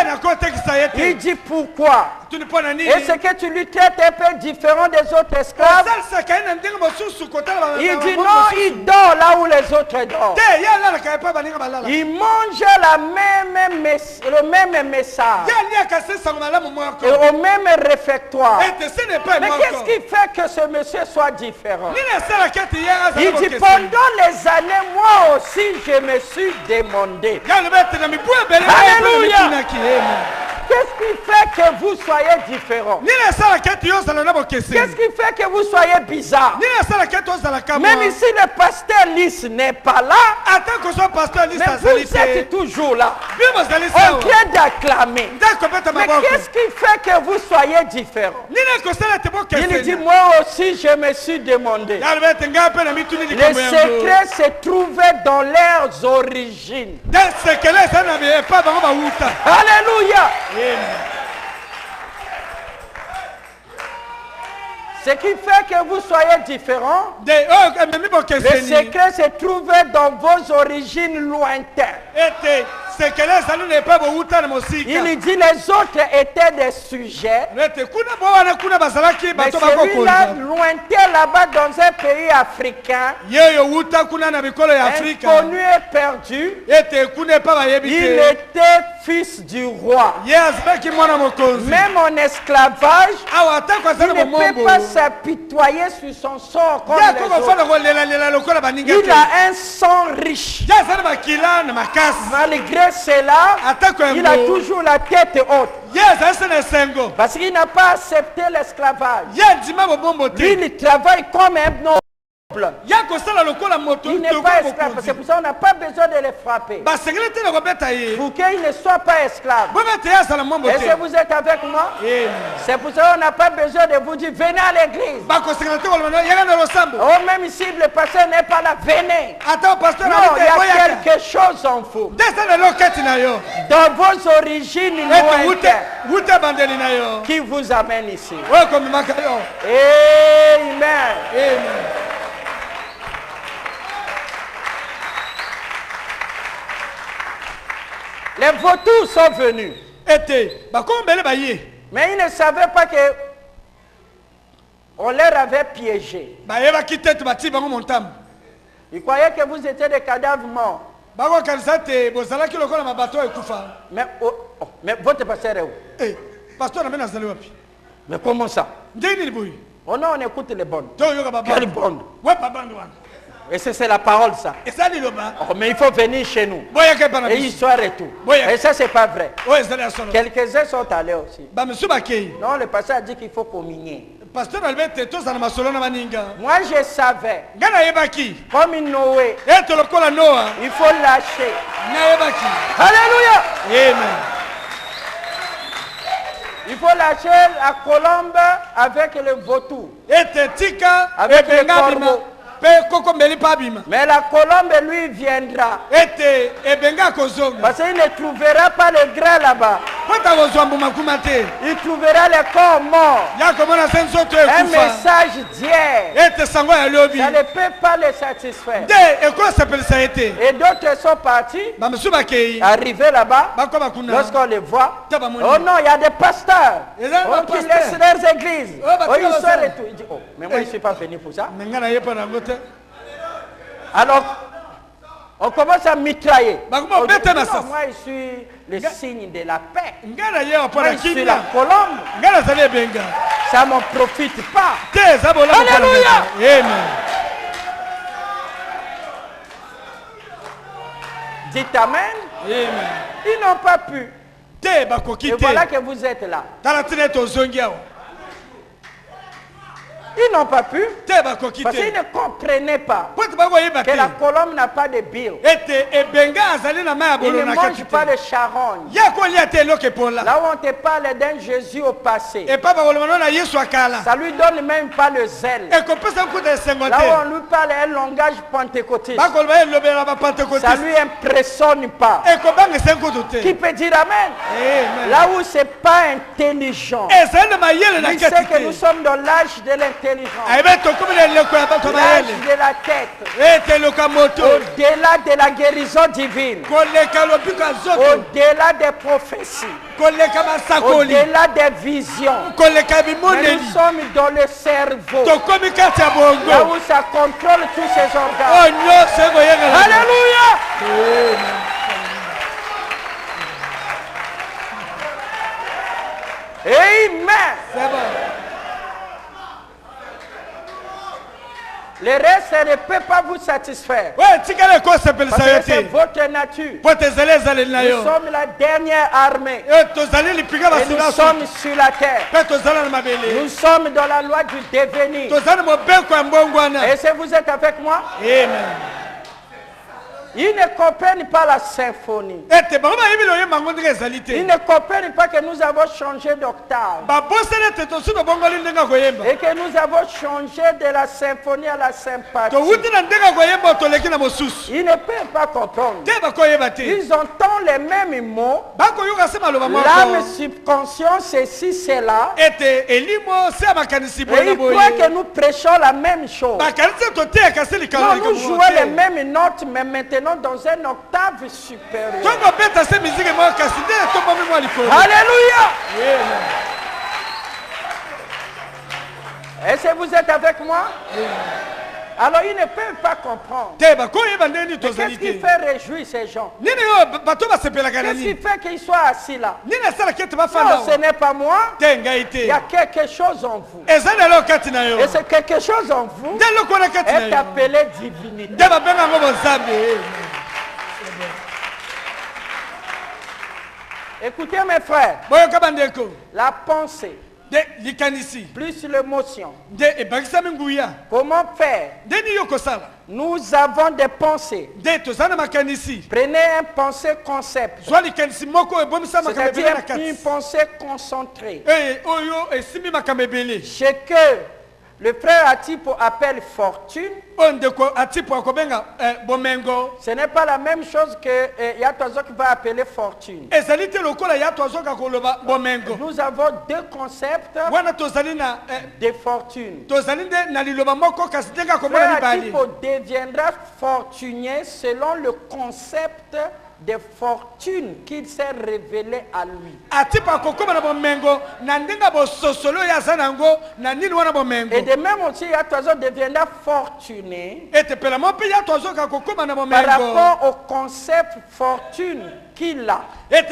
Il dit pourquoi? Et ce que tu lui traites un peu différent des autres esclaves. Il dit non, il dort là où les autres dorment. Il mange le même message. Et au même réfectoire. Mais qu'est-ce qui fait que ce monsieur soit différent? Il dit pendant les années, moi aussi je me suis demandé. Alléluia! Qu'est-ce qui fait que vous soyez différent? Qu'est-ce qui fait que vous soyez bizarre? Même ici le pasteur Lys n'est pas là, mais vous êtes toujours là. On vient d'acclamer. Mais qu'est-ce qui fait que vous soyez différent? Il dit moi aussi je me suis demandé. Les secrets se trouvaient dans leurs origines. Alléluia! Ce qui fait que vous soyez différents, le secret se trouvait dans vos origines lointaines. Il dit les autres étaient des sujets, mais celui-là lointain là-bas dans un pays africain, inconnu et perdu, il était fils du roi. Même en esclavage, il ne peut pas s'apitoyer sur son sort comme les autres. Il a un sang riche. Malgré cela, il a toujours la tête haute. Parce qu'il n'a pas accepté l'esclavage. Lui, il travaille comme un noble. Il n'est pas esclave. C'est pour ça qu'on n'a pas besoin de les frapper. Pour qu'il ne soit pas esclave. Est-ce que vous êtes avec moi? C'est pour ça qu'on n'a pas besoin de vous dire venez à l'église. Oh, même si le pasteur n'est pas là, venez. Non, il y a quelque chose en vous. Dans vos origines lointaines qui vous amène ici. Amen. Les vautours sont venus. Mais ils ne savaient pas que on leur avait piégé. Ils croyaient que vous étiez des cadavres morts. Mais votre pasteur est où? Mais comment ça? Oh non, on écoute les bonnes. Quelle bonne? Et c'est la parole ça. Oh, mais il faut venir chez nous. Et il soit retour. Et ça c'est pas vrai. Quelques-uns sont allés aussi. Non, le pasteur a dit qu'il faut communier. Moi je savais. Comme Noé. Il faut lâcher. Alléluia. Amen. Il faut lâcher la colombe avec le vautour. Avec le corbeau. Mais la colombe lui viendra. Parce qu'il ne trouvera pas le grain là-bas. Il trouvera le corps mort. Un message d'hier. Ça ne peut pas le satisfaire. Et d'autres sont partis. Arrivés là-bas. Lorsqu'on les voit. Oh non, il y a des pasteurs. Qui laissent leurs églises. Oh, ils sont retournés. Il dit, oh, mais moi je ne suis pas venu pour ça. Alors, On commence à mitrailler. Moi, Moi, je suis le signe de la paix. Moi, je suis la colombe. Ça ne m'en profite pas. Alléluia. Amen. Dites Amen. Amen. Ils n'ont pas pu. Et voilà que vous êtes là. Ils n'ont pas pu. Parce qu'ils ne comprenaient pas que la colombe n'a pas de bile. Il ne mange pas de charogne. Là où on te parle d'un Jésus au passé, ça lui donne même pas le zèle. Là où on lui parle un langage pentecôtiste, ça lui impressionne pas. Qui peut dire Amen? Là où c'est pas intelligent, il sait que nous sommes dans l'âge de l'intelligence. L'âge de la tête. Au-delà de la guérison divine. Au-delà des prophéties. Au-delà des visions. Mais nous sommes dans le cerveau. Là où ça contrôle tous ces organes. Alléluia. Amen. Le reste ne peut pas vous satisfaire. Parce que c'est votre nature. Nous sommes la dernière armée. Et nous sommes sur la terre. Nous sommes dans la loi du devenir. Et si vous êtes avec moi? Amen. Ils ne comprennent pas la symphonie. Ils ne comprennent pas que nous avons changé d'octave. Et que nous avons changé de la symphonie à la sympathie. Ils ne peuvent pas comprendre. Ils entendent les mêmes mots. L'âme subconsciente, ceci, cela. Et ils croient que nous prêchons la même chose. Non, nous jouons les mêmes notes, mais maintenant dans un octave supérieur. Alléluia. Est-ce que vous êtes avec moi? Alors ils ne peuvent pas comprendre. Qu'est-ce qui fait réjouir ces gens? Qu'est-ce qui fait qu'ils soient assis là? Non, ce n'est pas moi. Il y a quelque chose en vous. Et c'est quelque chose en vous est appelé divinité. Écoutez mes frères, la pensée plus l'émotion. Comment faire? Nous avons des pensées. Prenez un pensée concept. C'est-à-dire une pensée concentrée. Ce que le frère Atipo appelle fortune, ce n'est pas la même chose que Yatozo qui va appeler fortune. Nous avons deux concepts de fortune. Frère Atipo deviendra fortuné selon le concept de fortune qu'il s'est révélé à lui. Et de même aussi, Yatozo deviendra fortuné par rapport au concept fortune qu'il a. Et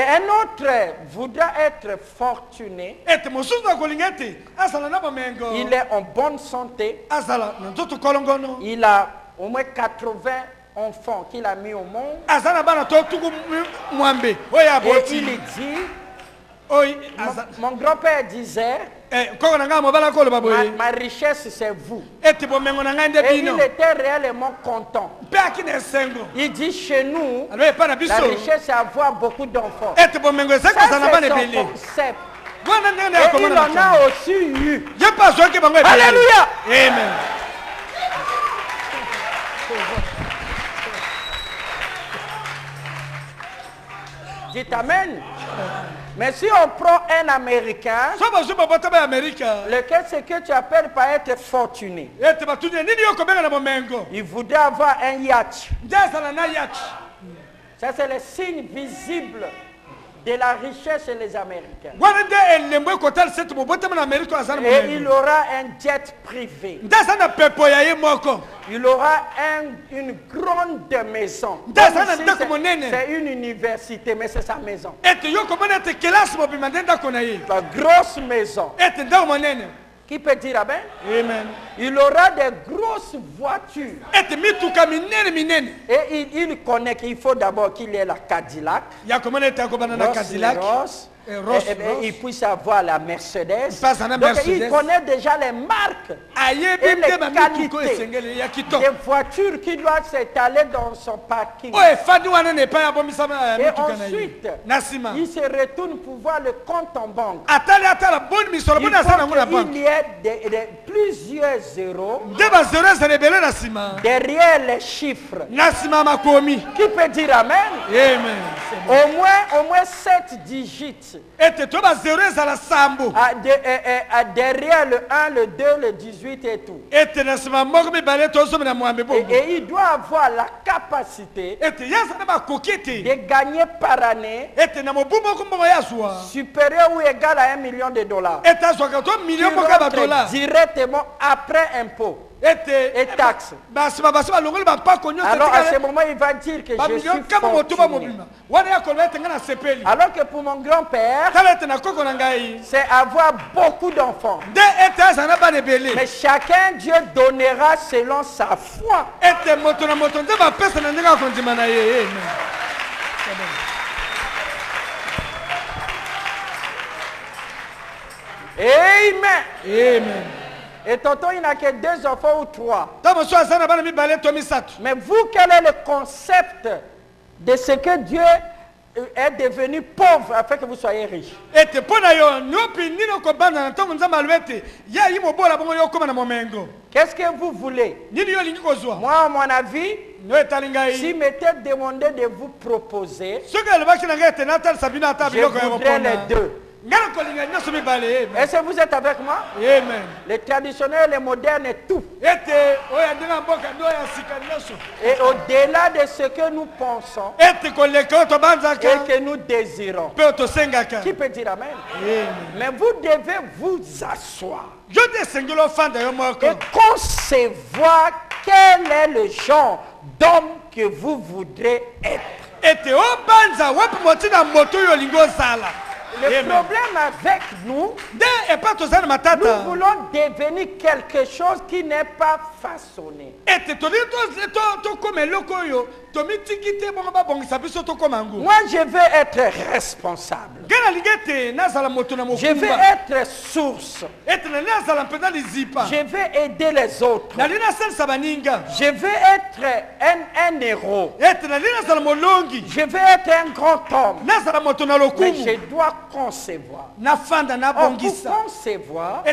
un autre voudra être fortuné. Il est en bonne santé. Il a au moins 80 enfants qu'il a mis au monde. Et il dit, mon grand-père disait, ma richesse c'est vous. Et il était réellement content. Il dit chez nous, la richesse c'est avoir beaucoup d'enfants. Ça c'est son concept. Et il en a aussi eu. Alléluia. Amen. Dites Amen. Mais si on prend un Américain, lequel c'est que tu appelles par être fortuné? Il voudrait avoir un yacht. Ça c'est le signe visible de la richesse chez les Américains. Et il aura un jet privé. Il aura une grande maison. C'est une université, mais c'est sa maison. La grosse maison. Qui peut dire amen? Amen. Il aura des grosses voitures. Et il connaît qu'il faut d'abord qu'il ait la Cadillac. Et il puisse avoir la Mercedes. Donc il connaît déjà les marques et les qualités des voitures qui doivent s'étaler dans son parking. Et ensuite, il se retourne pour voir le compte en banque. Il faut qu'il y ait plusieurs zéros derrière les chiffres. Qui peut dire amen? Amen. Au moins 7 digits. Derrière le 1, le 2, le 18 et tout. Et il doit avoir la capacité de gagner par année supérieur ou égal à $1 million. Qui rentre directement après impôt et taxes. Alors à ce moment, il va dire que je suis fortuné. Alors que pour mon grand-père, c'est avoir beaucoup d'enfants. Mais chacun, Dieu donnera selon sa foi. Amen. Amen. Et tonton, il n'a que 2 enfants ou 3. Mais vous, quel est le concept de ce que Dieu est devenu pauvre afin que vous soyez riche? Qu'est-ce que vous voulez? Moi, à mon avis, si m'était demandé de vous proposer, je voudrais les deux. Est-ce que vous êtes avec moi? Amen. Les traditionnels, les modernes et tout. Et au-delà de ce que nous pensons et que nous désirons. Qui peut dire amen? Amen. Mais vous devez vous asseoir et concevoir quel est le genre d'homme que vous voudrez être. Le problème avec nous, nous voulons devenir quelque chose qui n'est pas façonné. Moi, je veux être responsable. Je veux être source. Je veux aider les autres. Je veux être un héros. Je veux être un grand homme. Mais je dois concevoir. Pour concevoir,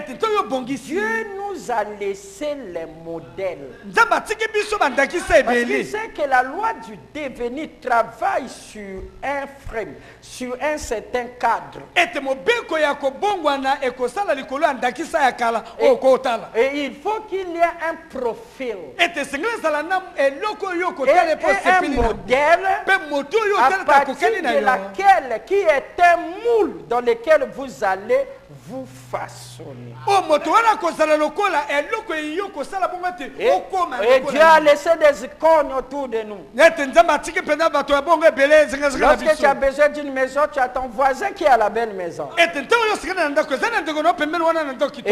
Dieu nous a laissé les modèles. Parce qu'il sait que la loi du devenir travaille sur un frame, sur un certain cadre. Et il faut qu'il y ait un profil. Et un modèle à partir de laquelle, qui est un moule dans lequel vous allez vous façonner. Et Dieu a laissé des icônes autour de nous. Lorsque tu as besoin d'une maison, tu as ton voisin qui a la belle maison. Et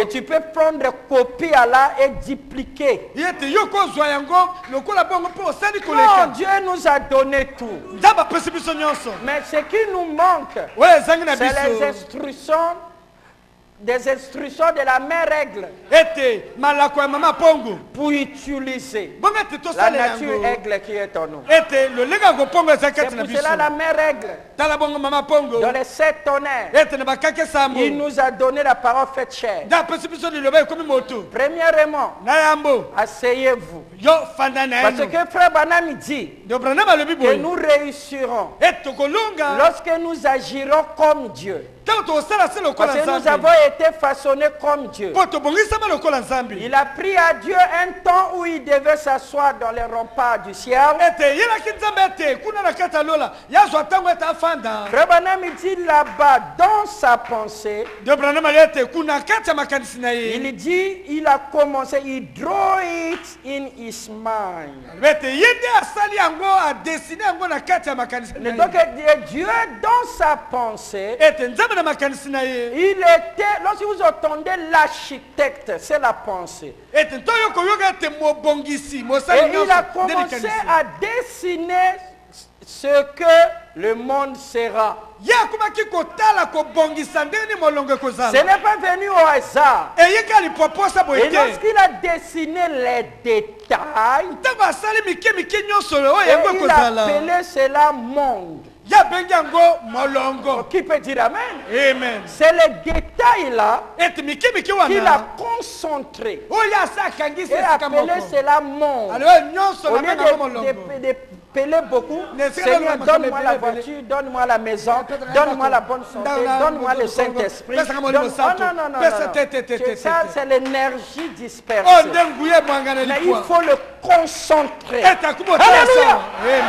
tu peux prendre copie à là et dupliquer. Non, Dieu nous a donné tout. Mais ce qui nous manque, c'est les instructions. Des instructions de la même règle pour utiliser la nature aigle qui est en nous. C'est pour cela la même règle. Dans les 7 tonnerres, il nous a donné la parole faite chair. Premièrement, asseyez-vous. Parce que Frère Branham dit que nous réussirons lorsque nous agirons comme Dieu. Parce que nous avons été façonnés comme Dieu. Il a pris à Dieu un temps où il devait s'asseoir dans les remparts du ciel. Frère Branham dit là-bas dans sa pensée, il dit, il a commencé, il draw it in his mind. Donc Dieu dans sa pensée, il était, lorsque vous entendez l'architecte, c'est la pensée. Et il a commencé à dessiner ce que le monde sera. Ce n'est pas venu au hasard. Et lorsqu'il a dessiné les détails, il a appelé cela monde. Qui peut dire amen? Amen. C'est les détails-là qu'il a concentré. Et appelé cela monde. Au lieu de peler beaucoup, Seigneur, donne-moi la voiture, donne-moi la maison, donne-moi la bonne santé, donne-moi le Saint-Esprit. Non. Ça, c'est l'énergie dispersée. Mais il faut le concentrer. Alléluia. Amen.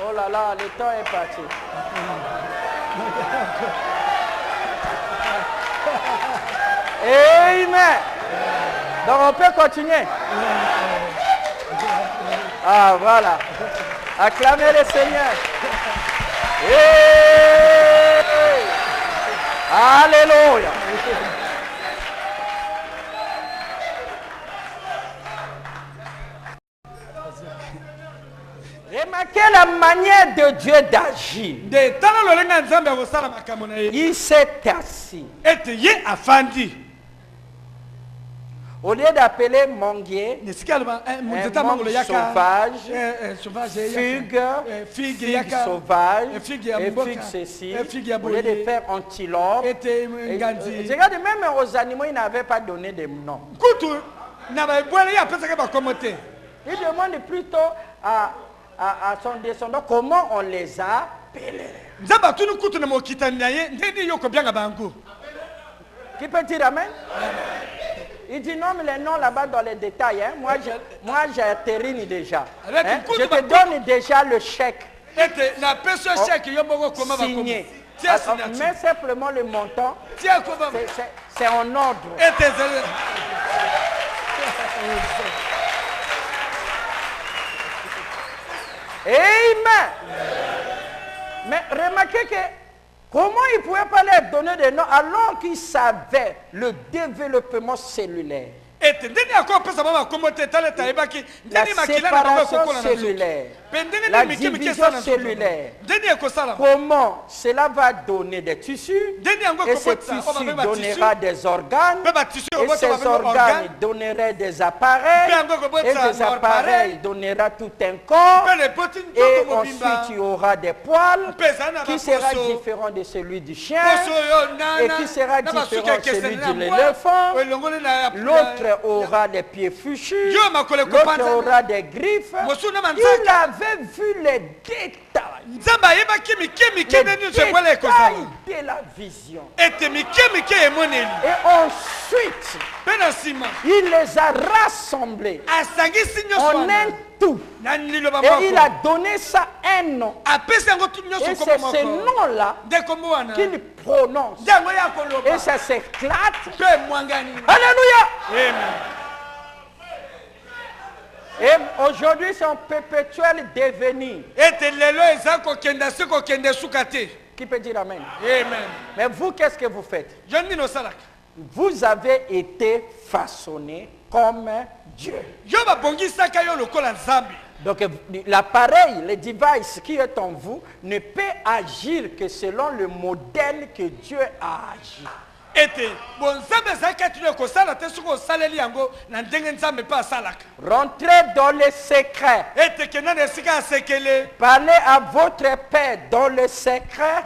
Oh là là, le temps est parti. Amen. Donc on peut continuer. Ah voilà. Acclamez le Seigneur. Hey. Alléluia. Remarquez la manière de Dieu d'agir. Il s'est assis. Au lieu d'appeler manguier, mangue sauvage, figue sauvage, et figue ceci, au lieu de faire antilope. Regarde, même aux animaux, il n'avait pas donné de nom. Il demande plutôt à son descendant comment on les a appelés. Qui peut dire amen? Il dit non, mais les noms là-bas dans les détails. Hein. Moi, j'atterris déjà. Hein? Je te donne déjà le chèque. Signé. Mais simplement le montant, c'est en ordre. Amen. Mais remarquez que comment il ne pouvait pas leur donner des noms alors qu'ils savaient le développement cellulaire. La séparation cellulaire, la division cellulaire, comment cela va donner des tissus, et ces tissus donnera des organes, et ces organes donneraient des appareils, et des appareils donnera tout un corps, et ensuite il y aura des poils, qui sera différent de celui du chien, et qui sera différent de celui de l'éléphant, l'autre aura des pieds fichus, l'autre aura des griffes. Il avait vu les détails. Les détails de la vision. Et ensuite, il les a rassemblés en un tout. Et il a donné ça un nom. Et c'est ce nom-là qu'il prononce. Et ça s'éclate. Alléluia. Amen. Et aujourd'hui, c'est un perpétuel devenir. Qui peut dire amen? Amen. Mais vous, qu'est-ce que vous faites? Vous avez été façonné comme Dieu. Donc l'appareil, le device qui est en vous ne peut agir que selon le modèle que Dieu a agi. Rentrez dans le secret. Parlez à votre Père dans le secret.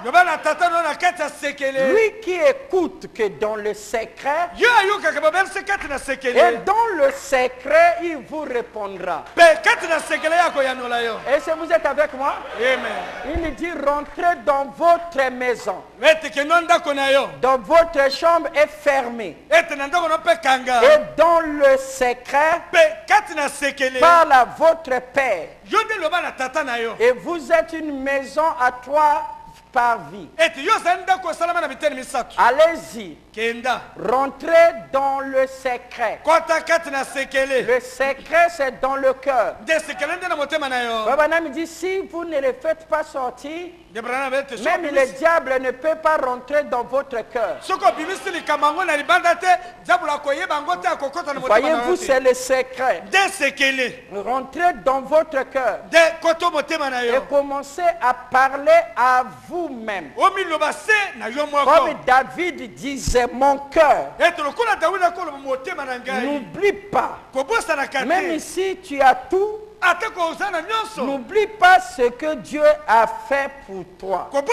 Lui qui écoute que dans le secret. Et dans le secret, il vous répondra. Et si vous êtes avec moi? Amen. Il dit rentrez dans votre maison. Dans votre chambre est fermée. Et dans le secret, parle à votre Père. Et vous êtes une maison à trois par vie. Allez-y. Rentrez dans le secret. Le secret, c'est dans le cœur. Baba Nam dit, si vous ne le faites pas sortir, même le diable ne peut pas rentrer dans votre cœur. Voyez-vous, c'est le secret. Rentrez dans votre cœur et commencez à parler à vous-même. Comme David disait, mon cœur, n'oublie pas, même ici tu as tout, n'oublie pas ce que Dieu a fait pour toi. Comme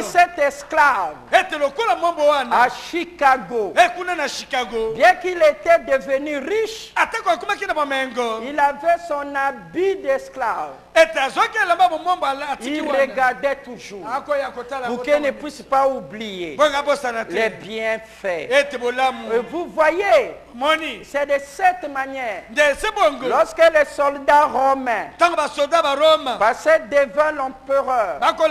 cet esclave à Chicago, bien qu'il était devenu riche, il avait son habit d'esclave. Il regardait toujours pour qu'il ne puisse pas oublier les bienfaits. Vous voyez, c'est de cette manière. Lorsque les soldats romains passaient devant l'empereur et qu'on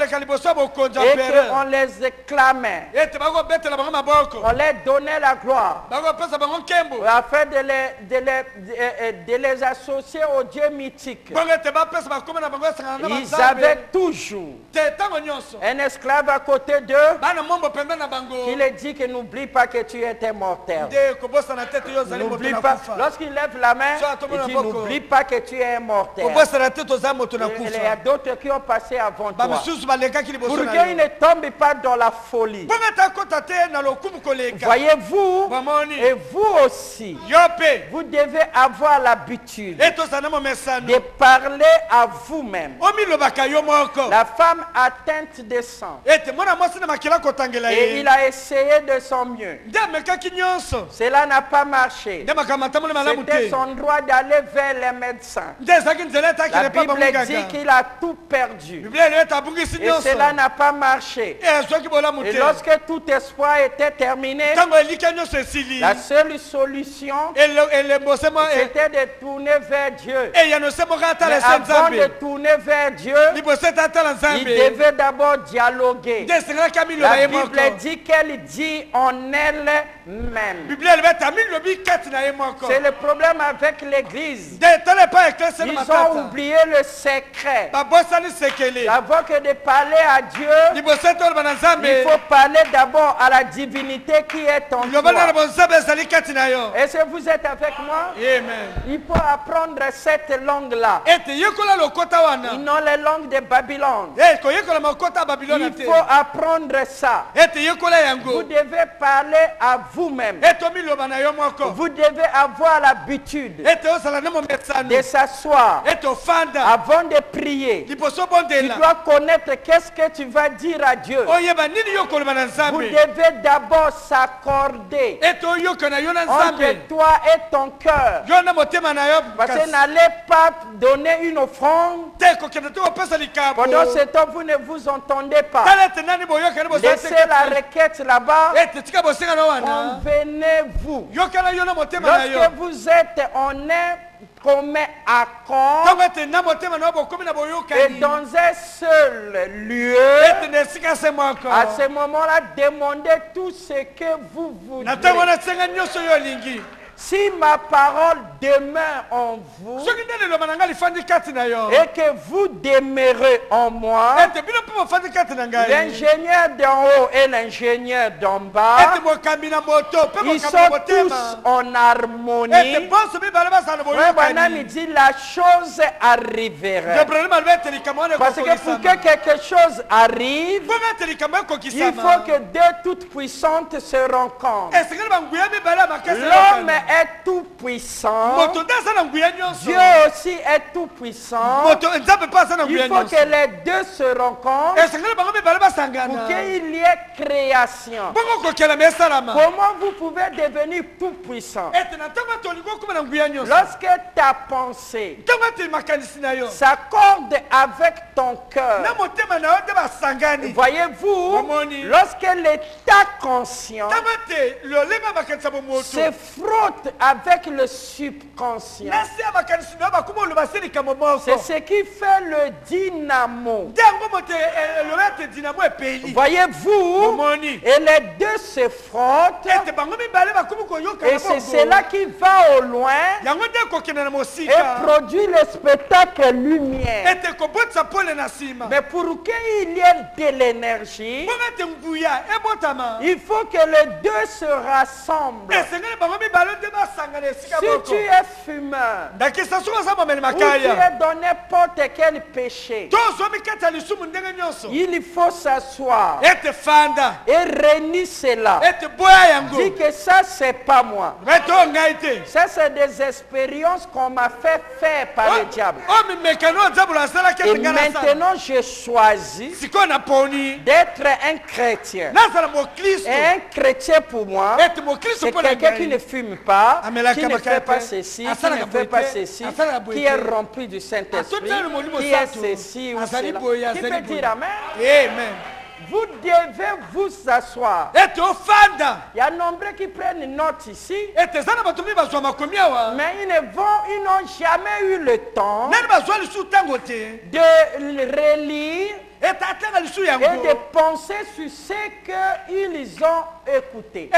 les acclamait, on leur donnait la gloire afin de les associer au Dieu mythique. Ils avaient toujours un esclave à côté d'eux qui leur dit que n'oublie pas que tu étais mortel. N'oublie pas. Lorsqu'il lève la main, il dit n'oublie pas que tu es mortel. Il y a d'autres qui ont passé avant toi. Pour qu'ils ne tombent pas dans la folie. Voyez-vous, et vous aussi, vous devez avoir l'habitude de parler à vous-même. La femme atteinte de sang. Et il a essayé de son mieux. Cela n'a pas marché. C'était son droit d'aller vers les médecins. La Bible dit qu'il a tout perdu. Et cela n'a pas marché. Et lorsque tout espoir était terminé, la seule solution, c'était de tourner vers Dieu. Mais avant de tourner vers Dieu, il devait d'abord dialoguer. La Bible dit qu'elle dit en elle-même. C'est le problème avec l'église. Ils ont oublié le secret. Avant que de parler à Dieu, il faut parler d'abord à la divinité qui est en toi. Est-ce que vous êtes avec moi? Il faut apprendre cette langue-là. Ils ont les langues de Babylone. Il faut apprendre ça. Vous devez parler à vous-même. Vous devez avoir l'habitude de s'asseoir avant de prier. Tu dois connaître qu'est-ce que tu vas dire à Dieu. Vous devez d'abord s'accorder entre toi et ton cœur. Parce que n'allez pas donner une offrande. Pendant ce temps, vous ne vous entendez pas. Laissez la requête là-bas. Convenez-vous. Lorsque vous êtes en un commun accord et dans un seul lieu, à ce moment-là, demandez tout ce que vous voulez. Si ma parole demeure en vous et que vous demeurez en moi, l'ingénieur d'en haut et l'ingénieur d'en bas, ils sont tous en harmonie. Frère Branham dit la chose arriverait. Parce que pour que quelque chose arrive, il faut que deux toutes puissantes se rencontrent. L'homme est tout puissant. Dieu aussi est tout puissant. Il faut que les deux se rencontrent pour qu'il y ait création. Comment vous pouvez devenir tout puissant? Lorsque ta pensée s'accorde avec ton cœur, voyez-vous, lorsque l'état conscient se frotte avec le subconscient, c'est ce qui fait le dynamo. Voyez-vous, et les deux se frottent, et c'est cela qui va au loin et produit le spectacle lumière. Mais pour qu'il y ait de l'énergie, il faut que les deux se rassemblent. Si tu es fumeur, ou tu es dans n'importe quel péché, il faut s'asseoir et réunir cela. Dis que ça, c'est pas moi. Ça, c'est des expériences qu'on m'a fait faire par le diable. Et maintenant, je choisis d'être un chrétien. Et un chrétien pour moi, c'est quelqu'un qui ne fume pas, qui ne fait pas ceci, qui ne fait pas ceci, qui est rempli du Saint-Esprit, qui est ceci ou cela. Qui peut dire Amen? Amen. Vous devez vous asseoir. Il y a nombreux qui prennent une note ici, mais ils n'ont jamais eu le temps de relire et de penser sur ce qu'ils ont écouté.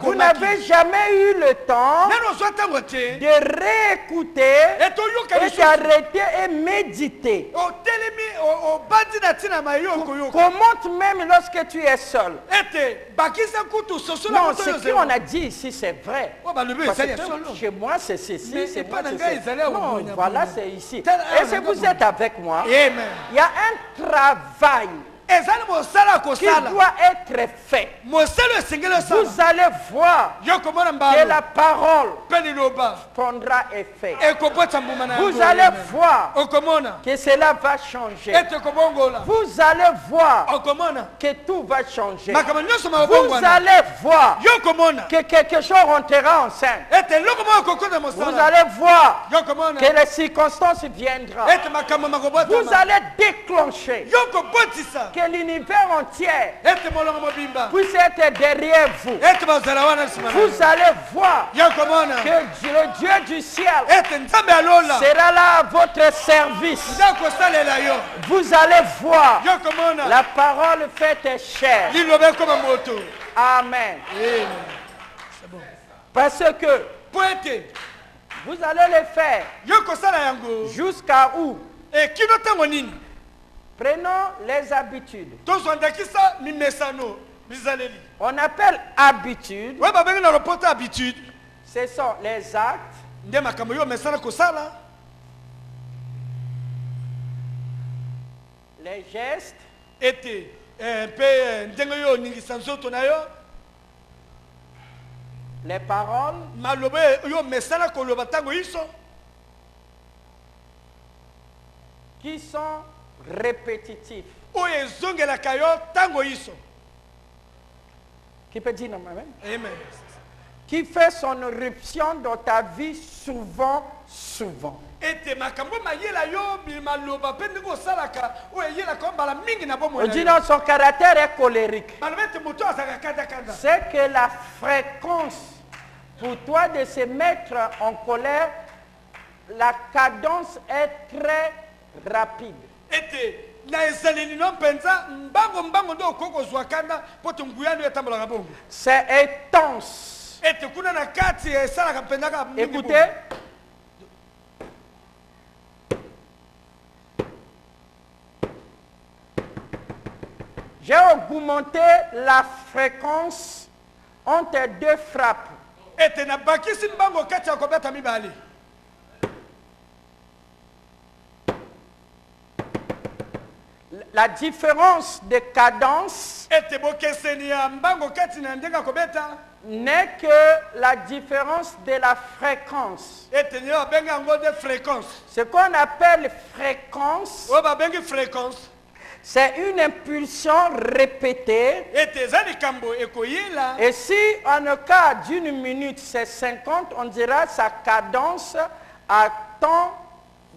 Vous n'avez jamais eu le temps de réécouter et d'arrêter et méditer. Commente même lorsque tu es seul. Non, ce qu'on a dit ici, c'est vrai. Parce que chez moi, c'est ceci, c'est moi, c'est ceci. Non, voilà, c'est ici. Et si vous êtes avec moi, il y a un travail qui doit être fait. Vous allez voir que la parole prendra effet. Vous allez voir que cela va changer. Vous allez voir que tout va changer. Vous allez voir que quelque chose rentrera en scène. Vous allez voir que les circonstances viendront. Vous allez déclencher que l'univers entier puisse être derrière vous. Vous allez voir que le Dieu du ciel sera là à votre service. Vous allez voir la parole faite chair. Amen. Parce que vous allez le faire jusqu'à où? Prenons les habitudes. On appelle habitude. Ce sont les actes, les gestes, les paroles qui sont répétitifs. Qui peut dire non, amen? Amen. Qui fait son éruption dans ta vie souvent. On dit non, son caractère est colérique. C'est que la fréquence pour toi de se mettre en colère, la cadence est très rapide. C'est intense. Écoutez. J'ai augmenté la fréquence entre deux frappes. La différence de cadence n'est que la différence de la fréquence. Ce qu'on appelle fréquence, c'est une impulsion répétée. Et si en un cas d'une minute c'est 50, on dira sa cadence à temps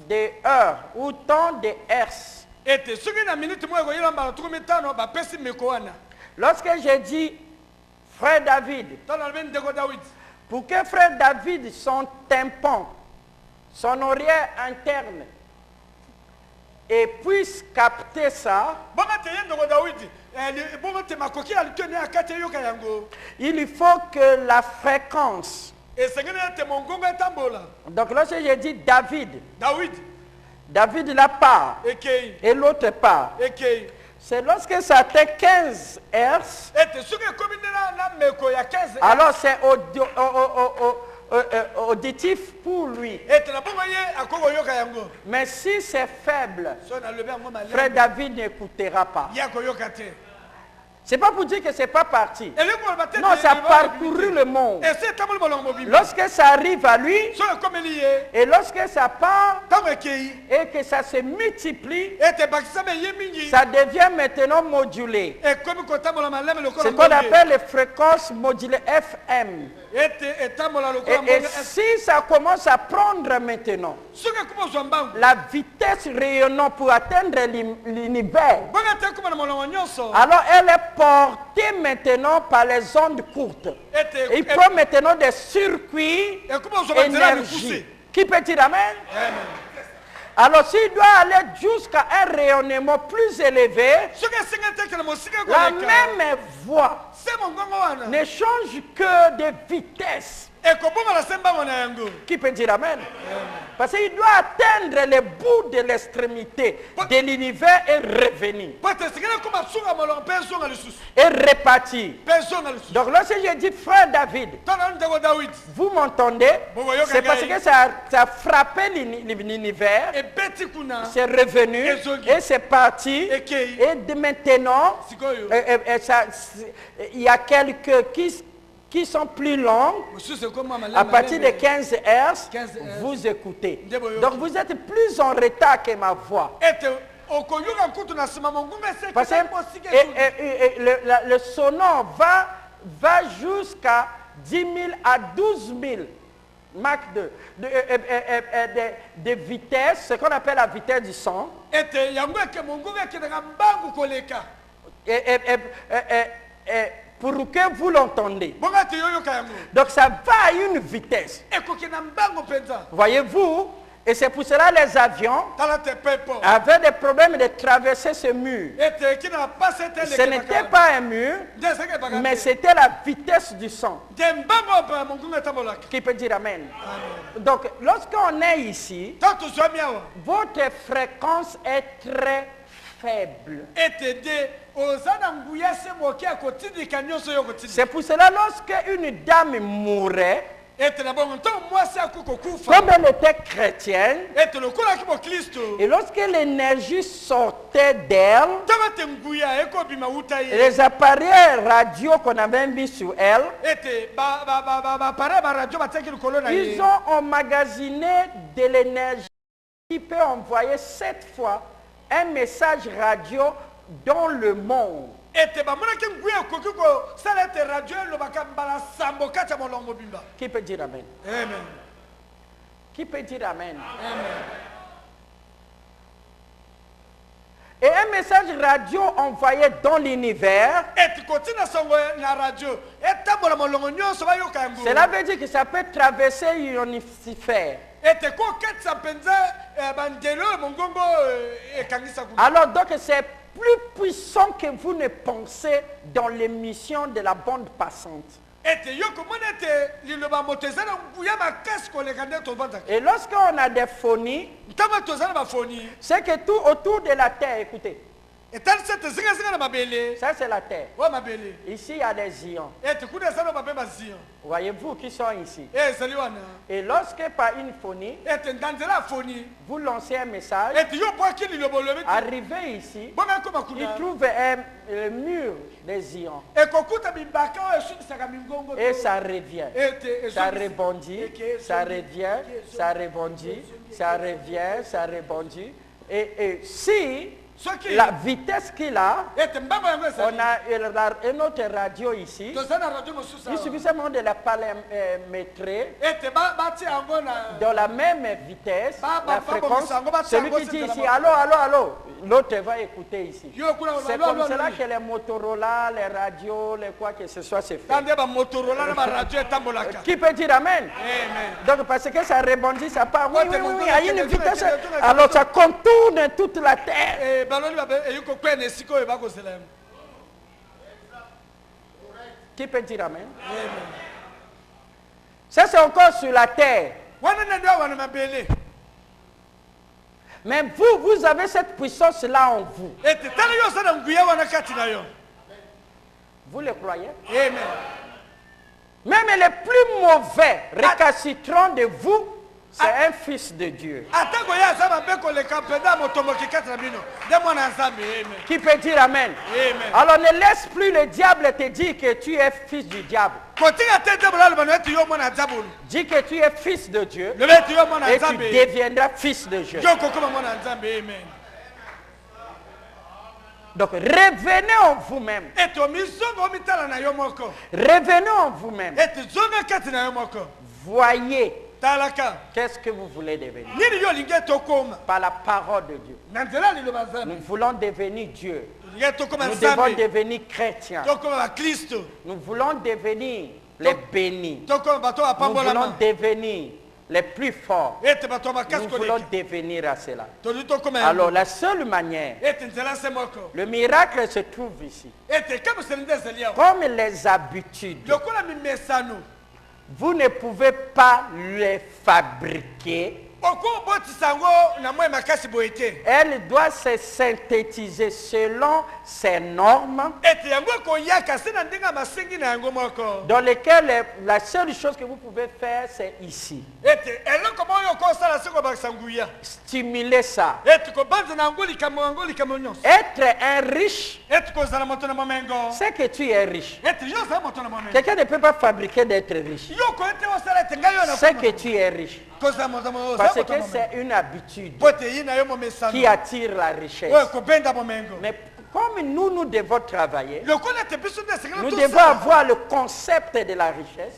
de heure ou temps de hertz. Lorsque j'ai dit frère David, pour que frère David, son tympan, son oreille interne, et puisse capter ça, il faut que la fréquence. Donc lorsque j'ai dit David, David la part et l'autre part. C'est lorsque ça atteint 15 Hz, alors c'est auditif pour lui. Mais si c'est faible, frère David n'écoutera pas. C'est pas pour dire que c'est pas parti. Non, ça a parcouru le monde. Lorsque ça arrive à lui, et lorsque ça part, et que ça se multiplie, ça devient maintenant modulé. C'est ce qu'on appelle les fréquences modulées FM. Et si ça commence à prendre maintenant la vitesse rayonnant pour atteindre l'univers, alors elle est portée maintenant par les ondes courtes. Il prend maintenant des circuits énergie. Qui peut dire amen? Alors s'il doit aller jusqu'à un rayonnement plus élevé, la même voix ne change que de vitesse. Qui peut dire amen? Parce qu'il doit atteindre le bout de l'extrémité de l'univers et revenir. Et repartir. Donc lorsque je dis frère David, vous m'entendez? C'est parce que ça a frappé l'univers. C'est revenu et c'est parti. Et de maintenant, il y a quelques qui sont plus longues, à partir de 15 Hz, vous écoutez. Donc vous êtes plus en retard que ma voix. Parce que le sonore va jusqu'à 10 000 à 12 000 Mach de vitesse, ce qu'on appelle la vitesse du son. Pour que vous l'entendez. Donc ça va à une vitesse. Voyez-vous, et c'est pour cela les avions avaient des problèmes de traverser ce mur. Ce n'était pas un mur, mais c'était la vitesse du son. Qui peut dire amen? Donc lorsqu'on est ici, votre fréquence est très faible. C'est pour cela lorsque une dame mourait, comme elle était chrétienne, et lorsque l'énergie sortait d'elle, les appareils radio qu'on avait mis sur elle, ils ont emmagasiné de l'énergie qui peut envoyer 7 fois un message radio dans le monde. Qui peut dire amen? Amen. Qui peut dire amen? Amen. Et un message radio envoyé dans l'univers, cela veut dire que ça peut traverser l'ionosphère. Alors donc c'est plus puissant que vous ne pensez dans l'émission de la bande passante. Et lorsqu'on a des phonies, c'est que tout autour de la terre, écoutez, ça c'est la terre. Ici il y a des ions. Voyez-vous qui sont ici. Et lorsque par une phonie, vous lancez un message, arrivé ici, il trouve un mur des ions. Et ça revient. Ça rebondit, ça revient, ça rebondit, ça revient, ça rebondit. Et si la vitesse qu'il a, on a une autre radio ici. Il suffit seulement de la paramétrer dans la même vitesse, la fréquence. Celui qui dit ici, allô, allô, allô, l'autre va écouter ici. C'est comme cela que les Motorola, les radios, les quoi que ce soit, c'est fait. Qui peut dire Amen? Donc parce que ça rebondit, ça part. Oui, oui, oui, à une vitesse. Alors ça contourne toute la terre. Qui peut dire Amen? Ça c'est encore sur la terre. Mais vous avez cette puissance-là en vous. Vous le croyez? Même les plus mauvais récalcitrants de vous, c'est un fils de Dieu. Qui peut dire Amen? Alors ne laisse plus le diable te dire que tu es fils du diable. Dis que tu es fils de Dieu et tu deviendras fils de Dieu. Donc revenez en vous-même. Revenez en vous-même. Voyez. Qu'est-ce que vous voulez devenir? Par la parole de Dieu. Nous voulons devenir Dieu. Nous devons devenir chrétiens. Nous voulons devenir les bénis. Nous voulons devenir les plus forts. Nous voulons devenir à cela. Alors la seule manière, le miracle se trouve ici. Comme les habitudes, vous ne pouvez pas les fabriquer. Elle doit se synthétiser selon ses normes, dans lesquelles la seule chose que vous pouvez faire, c'est ici. Stimuler ça. Être un riche, c'est que tu es riche. Quelqu'un ne peut pas fabriquer d'être riche. C'est que tu es riche. Parce que c'est une habitude qui attire la richesse. Mais comme nous devons travailler, nous devons avoir le concept de la richesse.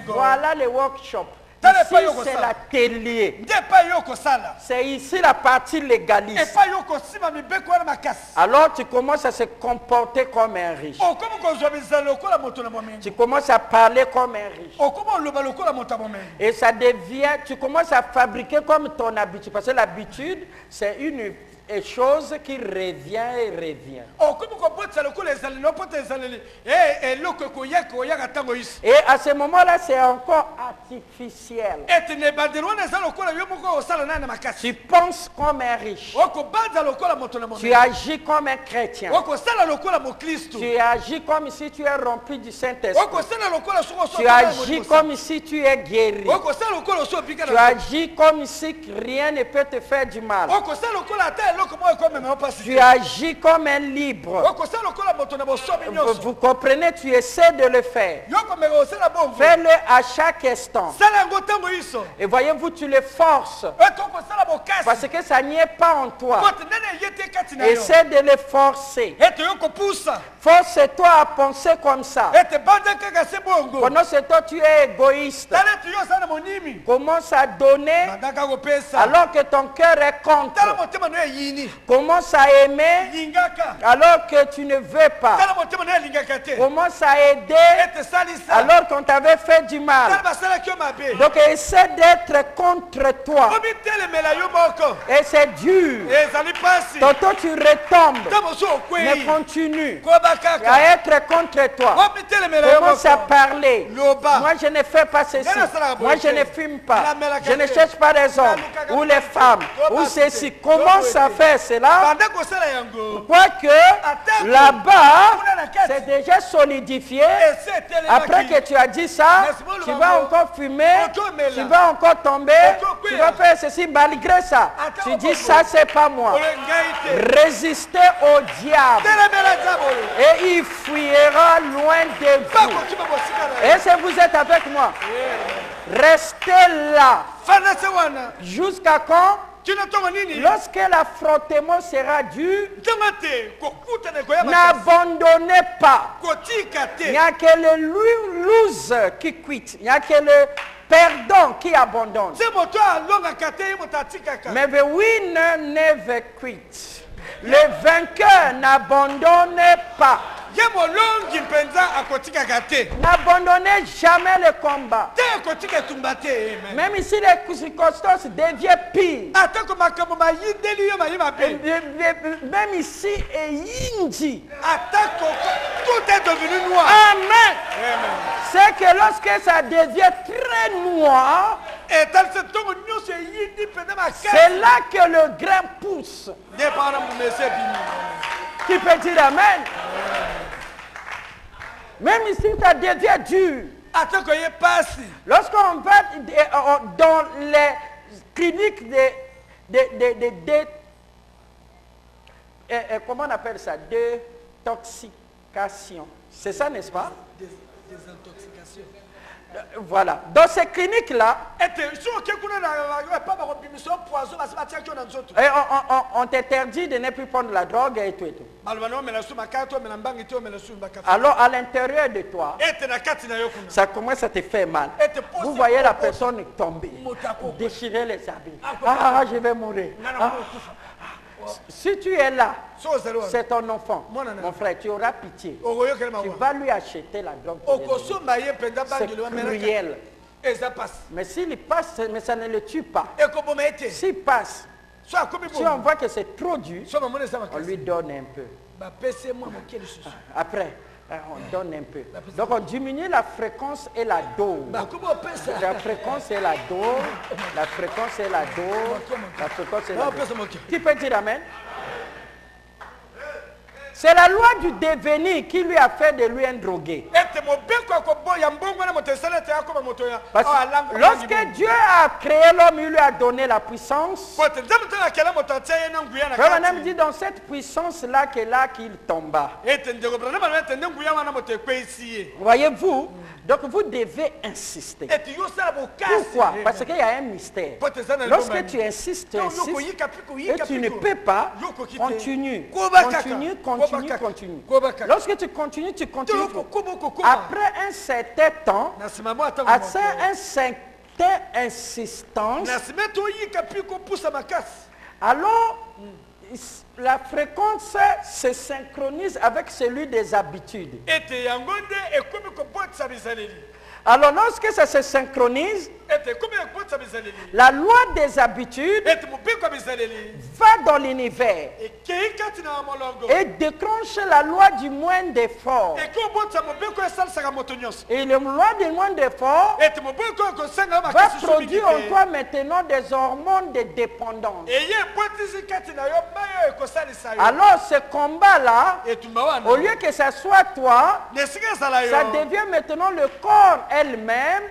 Voilà le workshop. Ici, c'est l'atelier. C'est ici la partie légaliste. Alors tu commences à se comporter comme un riche. Tu commences à parler comme un riche. Et ça devient, tu commences à fabriquer comme ton habitude. Parce que l'habitude, c'est une chose qui revient et revient. Et à ce moment-là, c'est encore artificiel. Tu penses comme un riche. Tu agis comme un chrétien. Tu agis comme si tu es rempli du Saint-Esprit. Tu agis comme si tu es guéri. Tu agis comme si rien ne peut te faire du mal. Tu agis comme un libre. Vous comprenez, tu essaies de le faire. Fais-le à chaque instant. Et voyez-vous, tu le forces. Parce que ça n'y est pas en toi. Essaie de le forcer. Force-toi à penser comme ça. Pendant ce temps, tu es égoïste. Commence à donner alors que ton cœur est contre. Commence à aimer alors que tu ne veux pas. Commence à aider alors qu'on t'avait fait du mal. Donc essaie d'être contre toi. Et c'est dur. Tantôt tu retombes. Mais continue à être contre toi. Commence à parler. Moi je ne fais pas ceci. Moi je ne fume pas. Je ne cherche pas les hommes ou les femmes ou ceci. Commence à faire cela. Quoique là-bas c'est déjà solidifié. Après que tu as dit ça, tu vas encore fumer, tu vas encore tomber, tu vas faire ceci malgré ça. Tu dis ça c'est pas moi. Résistez au diable et il fuira loin de vous. Et si vous êtes avec moi, restez là. Jusqu'à quand? Lorsque l'affrontement sera dur, n'abandonnez pas. Il n'y a que le loser qui quitte. Il n'y a que le perdant qui abandonne. Mais the winner never quits. Le vainqueur n'abandonne pas. N'abandonnez jamais le combat. Même si les circonstances deviennent pires. Même ici et Indi. Tout est devenu noir. Amen. C'est que lorsque ça devient très noir, c'est là que le grain pousse. Qui peut dire amen? Même ici, ça devient dur. Lorsqu'on va dans les cliniques comment on appelle ça? Détoxication. C'est ça, n'est-ce pas? Désintoxication. Voilà. Dans ces cliniques-là, on t'interdit de ne plus prendre la drogue et tout et tout. Alors à l'intérieur de toi, ça commence à te faire mal. Vous voyez la personne tomber, déchirer les habits. Ah, je vais mourir. Si tu es là, c'est ton enfant, mon frère, tu auras pitié. Tu vas lui acheter la drogue. C'est cruel. Mais s'il passe, mais ça ne le tue pas. S'il passe, si on voit que c'est trop dur, on lui donne un peu. Après, on donne un peu. Donc on diminue la fréquence et la dose. La fréquence et la dose. La fréquence et la dose. La fréquence et la dose. Qui peut dire amen? C'est la loi du devenir qui lui a fait de lui un drogué. Parce que lorsque Dieu a créé l'homme, il lui a donné la puissance. Frère dit dans cette puissance-là qu'il tomba. Voyez-vous? Donc vous devez insister. Pourquoi? Parce qu'il y a un mystère. Lorsque tu insistes, et tu ne peux pas, continue. Lorsque tu continues. Après un certain temps, après un certain insistance, alors la fréquence se synchronise avec celui des habitudes. Alors lorsque ça se synchronise, la loi des habitudes va dans l'univers et déclenche la loi du moins d'effort. Et la loi du moins d'effort va produire en toi maintenant des hormones de dépendance. Alors ce combat-là, au lieu que ce soit toi, ça devient maintenant le corps elle-même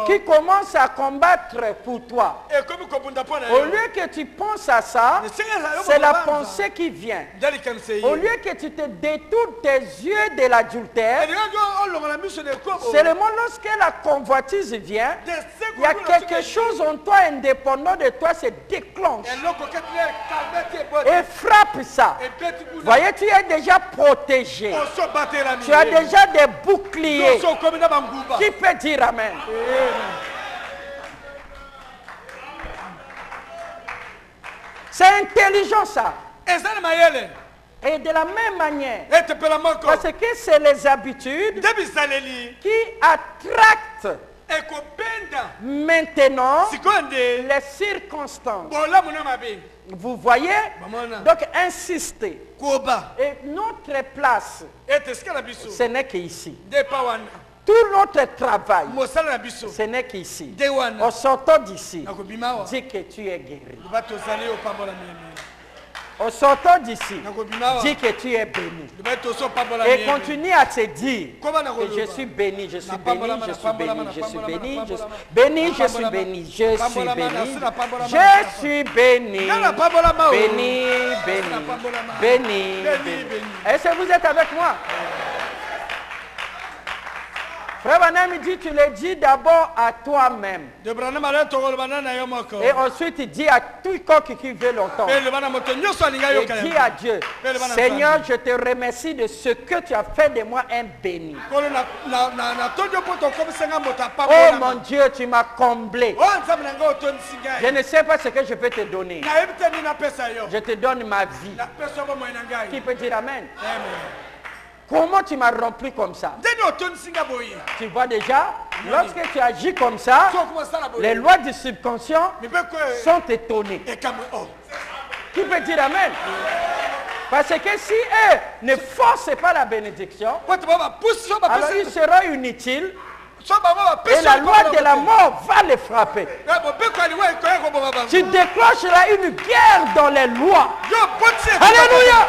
qui commence à combattre pour toi. Au lieu que tu penses à ça, c'est la pensée qui vient. Au lieu que tu te détournes tes yeux de l'adultère, seulement lorsque la convoitise vient, il y a quelque chose en toi indépendant de toi se déclenche et frappe ça. Voyez, tu es déjà protégé. Tu as déjà des boucliers. Qui peut dire amen? C'est intelligent ça. Et de la même manière, parce que c'est les habitudes qui attractent maintenant les circonstances. Vous voyez? Donc insistez. Et notre place, ce n'est qu'ici. Tout notre travail, ce n'est qu'ici. En sortant d'ici, dis que tu es guéri. En sortant d'ici, dis que tu es béni. Et continue à te dire que je suis béni, je suis béni, je suis béni, je suis béni, je suis béni, je suis béni, je suis béni, je suis béni, béni, béni, béni, béni. Est-ce que vous êtes avec moi? Frère Branham dit, tu le dis d'abord à toi-même. Et ensuite, il dit à tout quiconque qui veut l'entendre. Et dis à Dieu, Seigneur, je te remercie de ce que tu as fait de moi un béni. Oh mon Dieu, tu m'as comblé. Je ne sais pas ce que je peux te donner. Je te donne ma vie. Qui peut dire Amen? Comment tu m'as rempli comme ça? Tu vois déjà, lorsque tu agis comme ça, les lois du subconscient sont étonnées. Qui peut dire Amen? Parce que si eux ne forcent pas la bénédiction, alors ils seront inutiles. Et la loi de la mort va les frapper. Tu déclenches là une guerre dans les lois. Alléluia!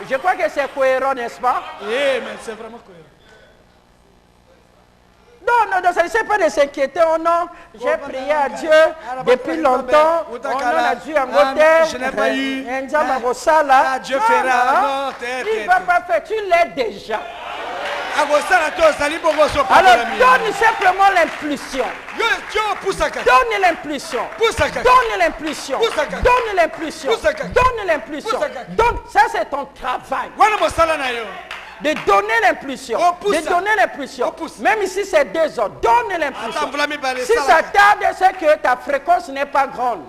Je crois que c'est cohérent, n'est-ce pas? Oui, mais c'est vraiment cohérent. Non, ça ne sert pas de s'inquiéter. Oh non, j'ai prié à Dieu depuis longtemps. Oh non, la Dieu en je n'ai pas eu. Dieu fera. Il ne va pas faire. Tu l'es déjà. Alors donne simplement l'impulsion. Donne l'impulsion. Donne l'impulsion. Donne l'impulsion. Donne l'impulsion. Ça c'est ton travail. De donner l'impulsion. De donner l'impulsion. Même si c'est 2 heures, donne l'impulsion. Si ça tarde, c'est que ta fréquence n'est pas grande.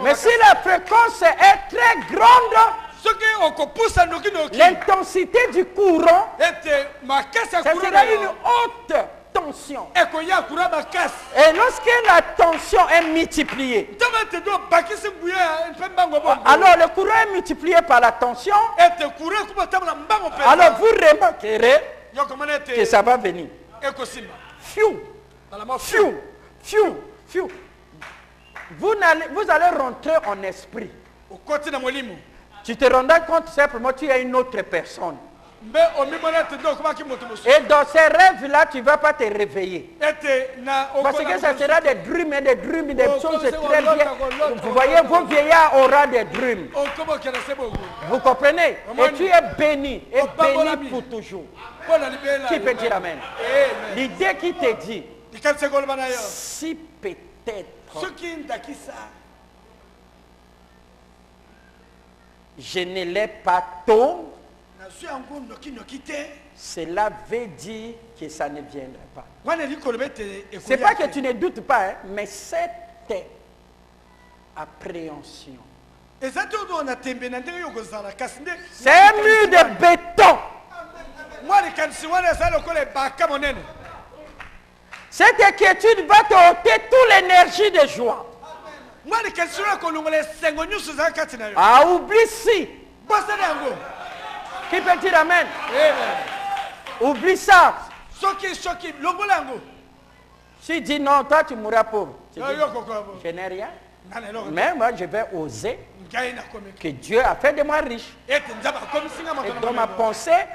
Mais si la fréquence est très grande, l'intensité du courant, ça sera une haute tension. Et lorsque la tension est multipliée, alors le courant est multiplié par la tension, alors vous remarquerez que ça va venir. Fiou, fiou, fiou, fiou. Vous allez rentrer en esprit. Tu te rendras compte simplement que tu es une autre personne. Et dans ces rêves-là, tu ne vas pas te réveiller. Parce que ça sera des drumes et des drumes, des choses très bien. Vous voyez, vos vieillards auront des drumes. Vous comprenez? Et tu es béni. Et béni pour toujours. Qui peut dire Amen? L'idée qui te dit, si peut-être je ne l'ai pas tôt, cela veut dire que ça ne viendra pas. Ce n'est pas que tu ne doutes pas, hein, mais cette appréhension. C'est un mur de béton. Cette inquiétude va te ôter toute l'énergie de joie. Ah, oublie si. Qui peut dire Amen? Oublie ça. Si dit non, toi tu mourras pauvre. Je n'ai rien. Mais moi je vais oser que Dieu a fait de moi riche. Et dans ma pensée,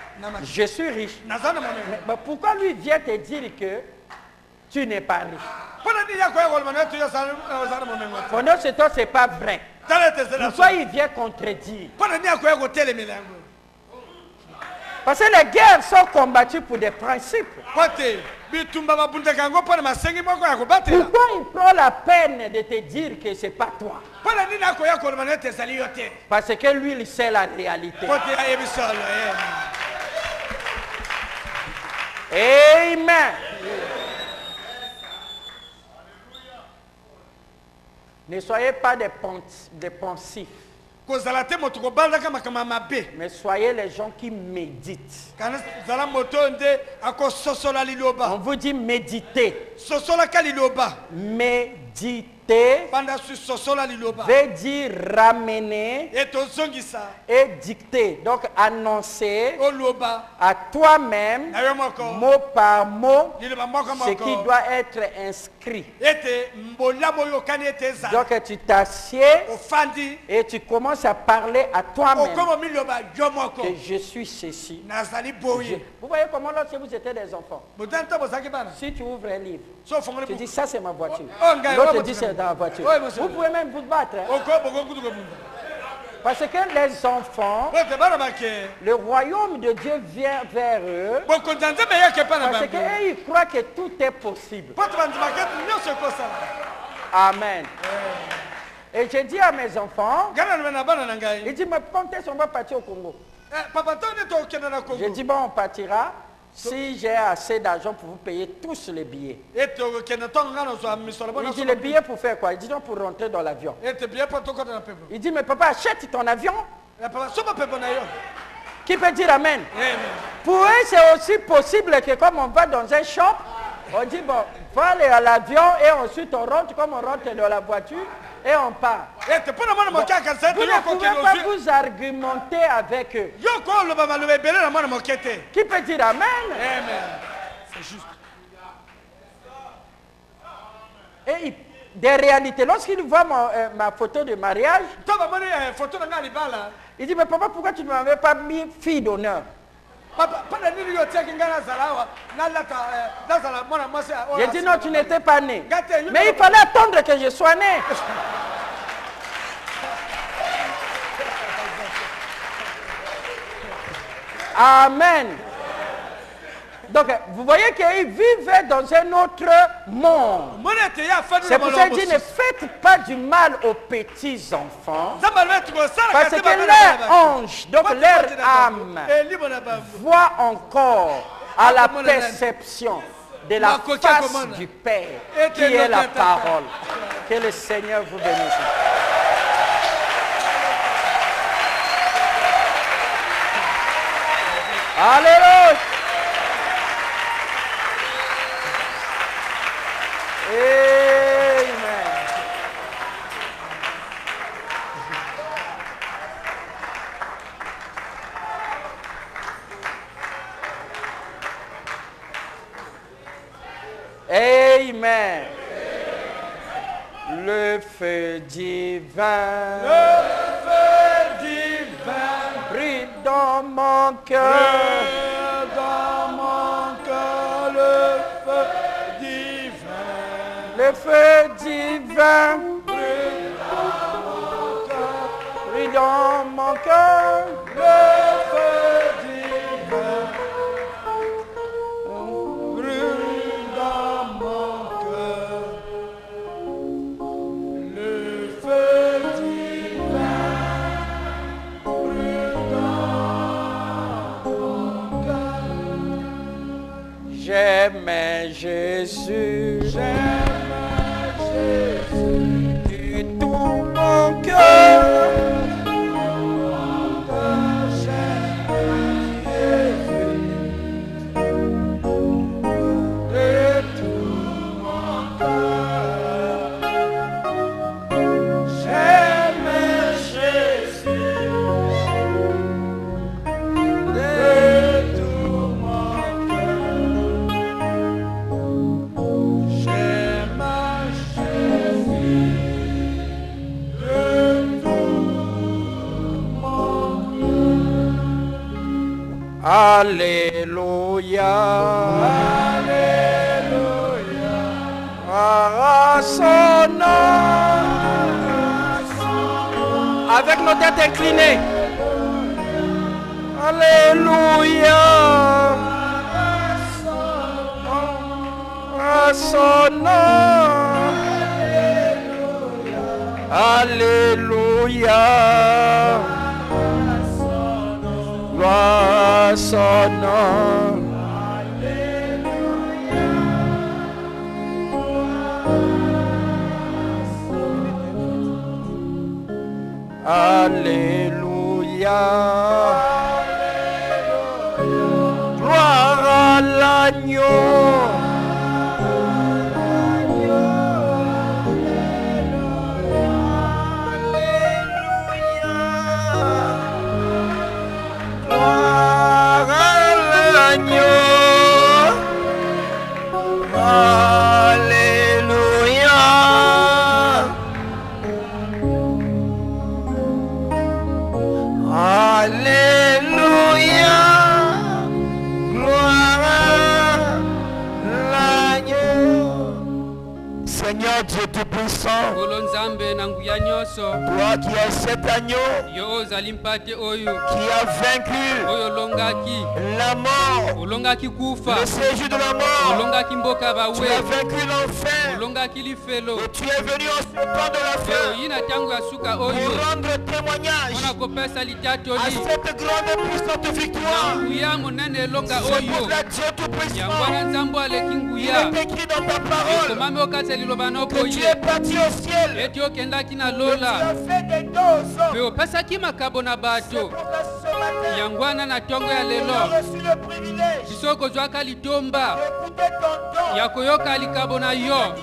je suis riche. Mais pourquoi lui vient te dire que tu n'es pas riche? Pendant ce temps, ce n'est pas vrai. Pourquoi il vient contredire? Parce que les guerres sont combattues pour des principes. Pourquoi il prend la peine de te dire que ce n'est pas toi? Parce que lui, il sait la réalité. Amen. Ne soyez pas des pensifs. Mais soyez les gens qui méditent. On vous dit méditer. Méditer veut dire ramener et dicter. Donc annoncer à toi-même, mot par mot, ce qui doit être inscrit. Donc tu t'assieds et tu commences à parler à toi-même que je suis ceci. Vous voyez comment lorsque vous étiez des enfants, si tu ouvres un livre, tu dis ça c'est ma voiture. L'autre dit c'est dans la voiture. Vous pouvez même vous battre. Parce que les enfants, le royaume de Dieu vient vers eux. Parce qu'eux, ils croient que tout est possible. Amen. Et j'ai dit à mes enfants, ils disent, mais quand est-ce qu'on va partir au Congo? J'ai dit, bon, on partira si j'ai assez d'argent pour vous payer tous les billets. Il dit, les billets pour faire quoi? Il dit, non, pour rentrer dans l'avion. Il dit, mais papa, achète ton avion. Qui peut dire amen? Pour eux, c'est aussi possible que comme on va dans un shop, on dit, bon, va aller à l'avion et ensuite on rentre comme on rentre dans la voiture et on part. Bon, vous ne pouvez pas vous argumenter avec eux. Qui peut dire amen? C'est juste. Et des réalités, lorsqu'il voit ma photo de mariage, il dit, mais papa, pourquoi tu ne m'avais pas mis fille d'honneur? J'ai dit non, tu n'étais pas né. Mais il fallait attendre que je sois né. Amen. Donc, vous voyez qu'ils vivaient dans un autre monde. C'est pour ça qu'il dit, ne faites pas du mal aux petits enfants. Parce que leur ange, donc leur âme, voit encore à la perception de la face du Père, qui est la parole. Que le Seigneur vous bénisse. Alléluia. Amen. Le feu divin. Le feu divin. Brille dans mon cœur. Dans mon cœur. Le feu divin. Le feu divin. Brille dans mon cœur. Brille dans mon cœur. Le feu divin. J'aime Jésus, du tout mon cœur. J'aime Jésus, de tout mon cœur. J'aime Jésus, de tout mon Alléluia. Alléluia. À son nom. Avec nos têtes inclinées. Alléluia. À son nom. Alléluia. Gloire à son nom. Alléluia. Gloire à l'agneau. Alléluia. Alléluia. Gloire à l'agneau. Seigneur Dieu Tout-Puissant, toi qui es cet agneau qui a vaincu la mort, le séjour de la mort, tu as vaincu l'enfer, et tu es venu en ce temps de la fin pour rendre témoignage à cette grande et puissante victoire. C'est pour la Dieu Tout-Puissant. Il est écrit dans ta parole que tu es parti au ciel et tu as fait des doses. C'est pour la yangwana na tongo ya lelo bisoko zwaka litomba ya koyoka likabo na yo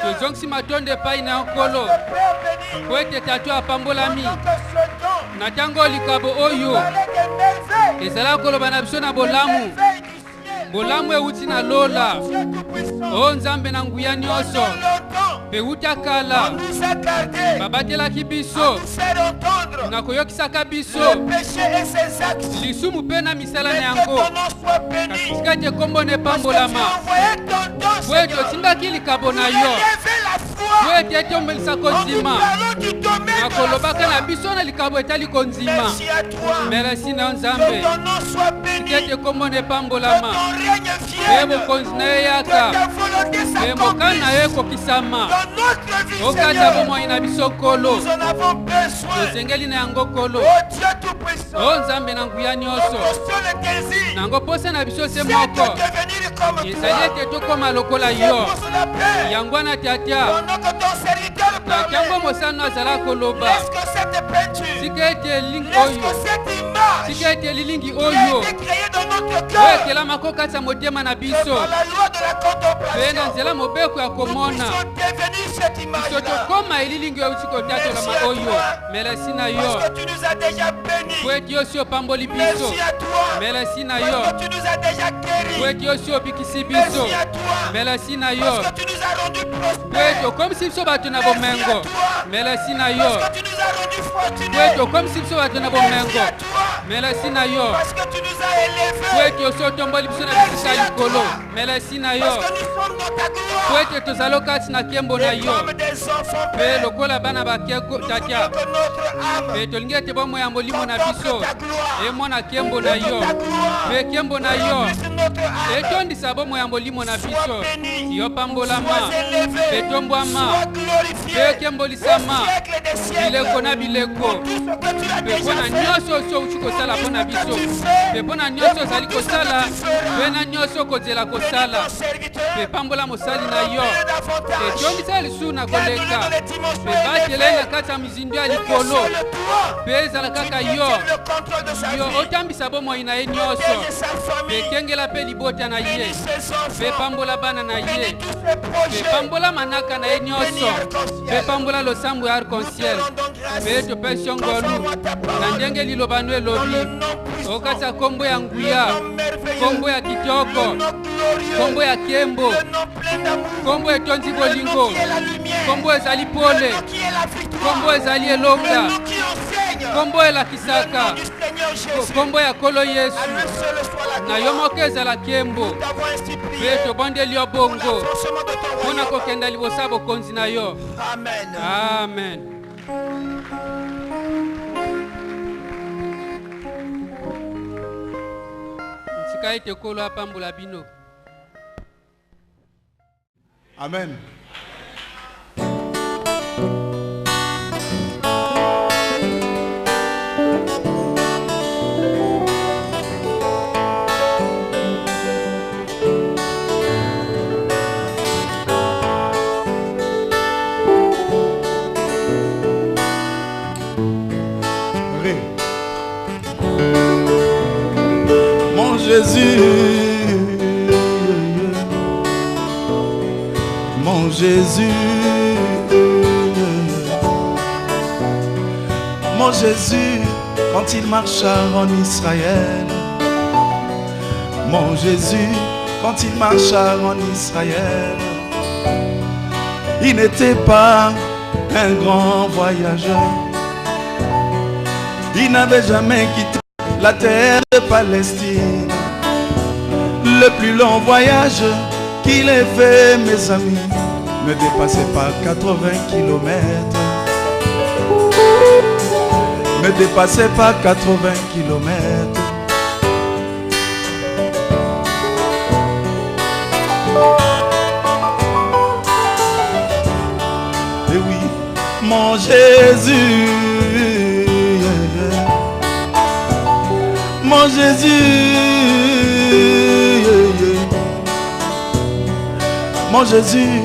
tozongisi matonde epai na nkolo po ete tatu apambolami na ntango likabo oyo ezala koloba na biso na bolamu euti na lola o nzambe na nguya nyonso mpe uta kala babatelaki biso na koyokisaka biso lisumu mpe na misala na yango kasi tika ete kombo na epambolama po ete otindaki likabo na yo po ete etombelisa kondima na kolobaka na biso na likabo etali kondima merci na yo nzambe tika ete kombo na epambolama mpe bokonzi na yo eyaka mpe mokana na yo ekokisama okata bomoi na biso kolo tozengeli na yango kolo o nzambe na nguya nyonso nango posa na biso se moko ezali ete tokoma lokola yo yango wana tata ntango mosano azala koloba tika ete lilingi oyo oyo ekelama kokatisa motema na biso mpe na nzela mobeko ya komona biso tokoma elilingi oyo euti kotatolama oyo melasi na yo po ete yo si opamboli biso melasi na yo po ete yo si obikisi biso melasi na yo po ete okomisi biso bato na bomengo melasi na yo po ete okomisi biso bato na bomengo melasi na yo po ete osi otomboli biso na bisika likolo melasi na yo po ete tozala kati na nkembo na yo mpe lokola bana bakeko tatya mpe tolingi ete bomoi ya molimo na biso emona nkembo na yo mpe nkembo na yo etondisa bomoi ya molimo na biso yo pambolama mpe tombwama mpe ekembolisama bileko na bileko mpe mpona nyonso osi outi kosala mpo na biso mpe mpona nyonso ozali kosala mpe na nyonso okozela kosala mpe pambola mosali na yo etondisa lisusu na koleka mpe batele na kati ya mizindo ya likolo mpe ezala kaka yo otambisa bomoi na ye nyonso mpe ekengela mpe libota na ye mpe pambola bana na ye mpe pambola manaka na ye nyonso mpe pambola losambo ya arc-en-ciel mpe topesi yo ngolu na ndenge liloba no elobi okatisa kombo ya nguya kombo ya kitoko kombo ya kembo kombo etondi bolingo kombo ezali pole kombo ezali elonga kombo elakisaka kombo ya kolo yesu na yo moko ezala kembo mpe tobondeli yo bongo mpo na kokenda liboso ya bokonzi na yo amen. Tika ete kolo apambola bino. Amen. Jésus, mon Jésus, mon Jésus, quand il marcha en Israël, mon Jésus, quand il marcha en Israël, il n'était pas un grand voyageur. Il n'avait jamais quitté la terre de Palestine. Le plus long voyage qu'il ait fait, mes amis, ne dépassait pas 80 kilomètres. Ne dépassait pas 80 kilomètres. Et oui, mon Jésus, mon Jésus, mon Jésus,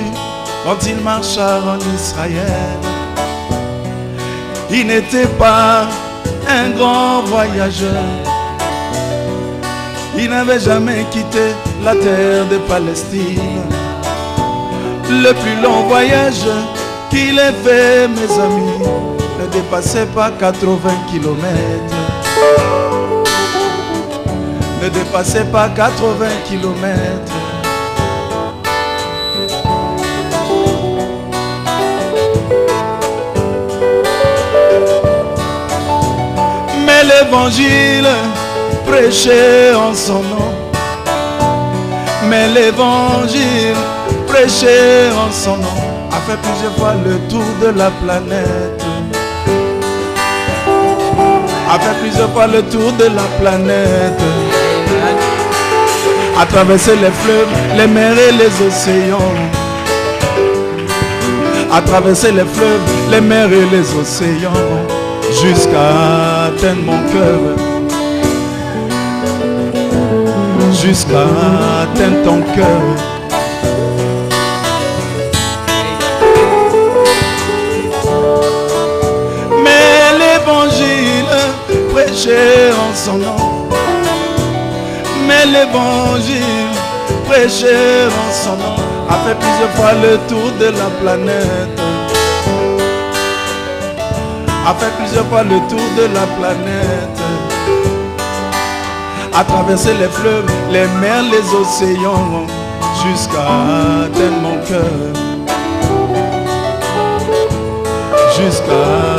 quand il marcha en Israël, il n'était pas un grand voyageur. Il n'avait jamais quitté la terre de Palestine. Le plus long voyage qu'il ait fait, mes amis, ne dépassait pas 80 kilomètres. Ne dépassait pas 80 kilomètres. Mais l'évangile prêché en son nom. Mais l'évangile prêché en son nom a fait plusieurs fois le tour de la planète. A fait plusieurs fois le tour de la planète. A traversé les fleuves, les mers et les océans. A traversé les fleuves, les mers et les océans, jusqu'à atteindre mon cœur. Jusqu'à atteindre ton cœur. Mais l'évangile prêché en son nom. Mais l'évangile prêché en son nom a fait plusieurs fois le tour de la planète. A fait plusieurs fois le tour de la planète. A traversé les fleuves, les mers, les océans, jusqu'à atteindre mon cœur. Jusqu'à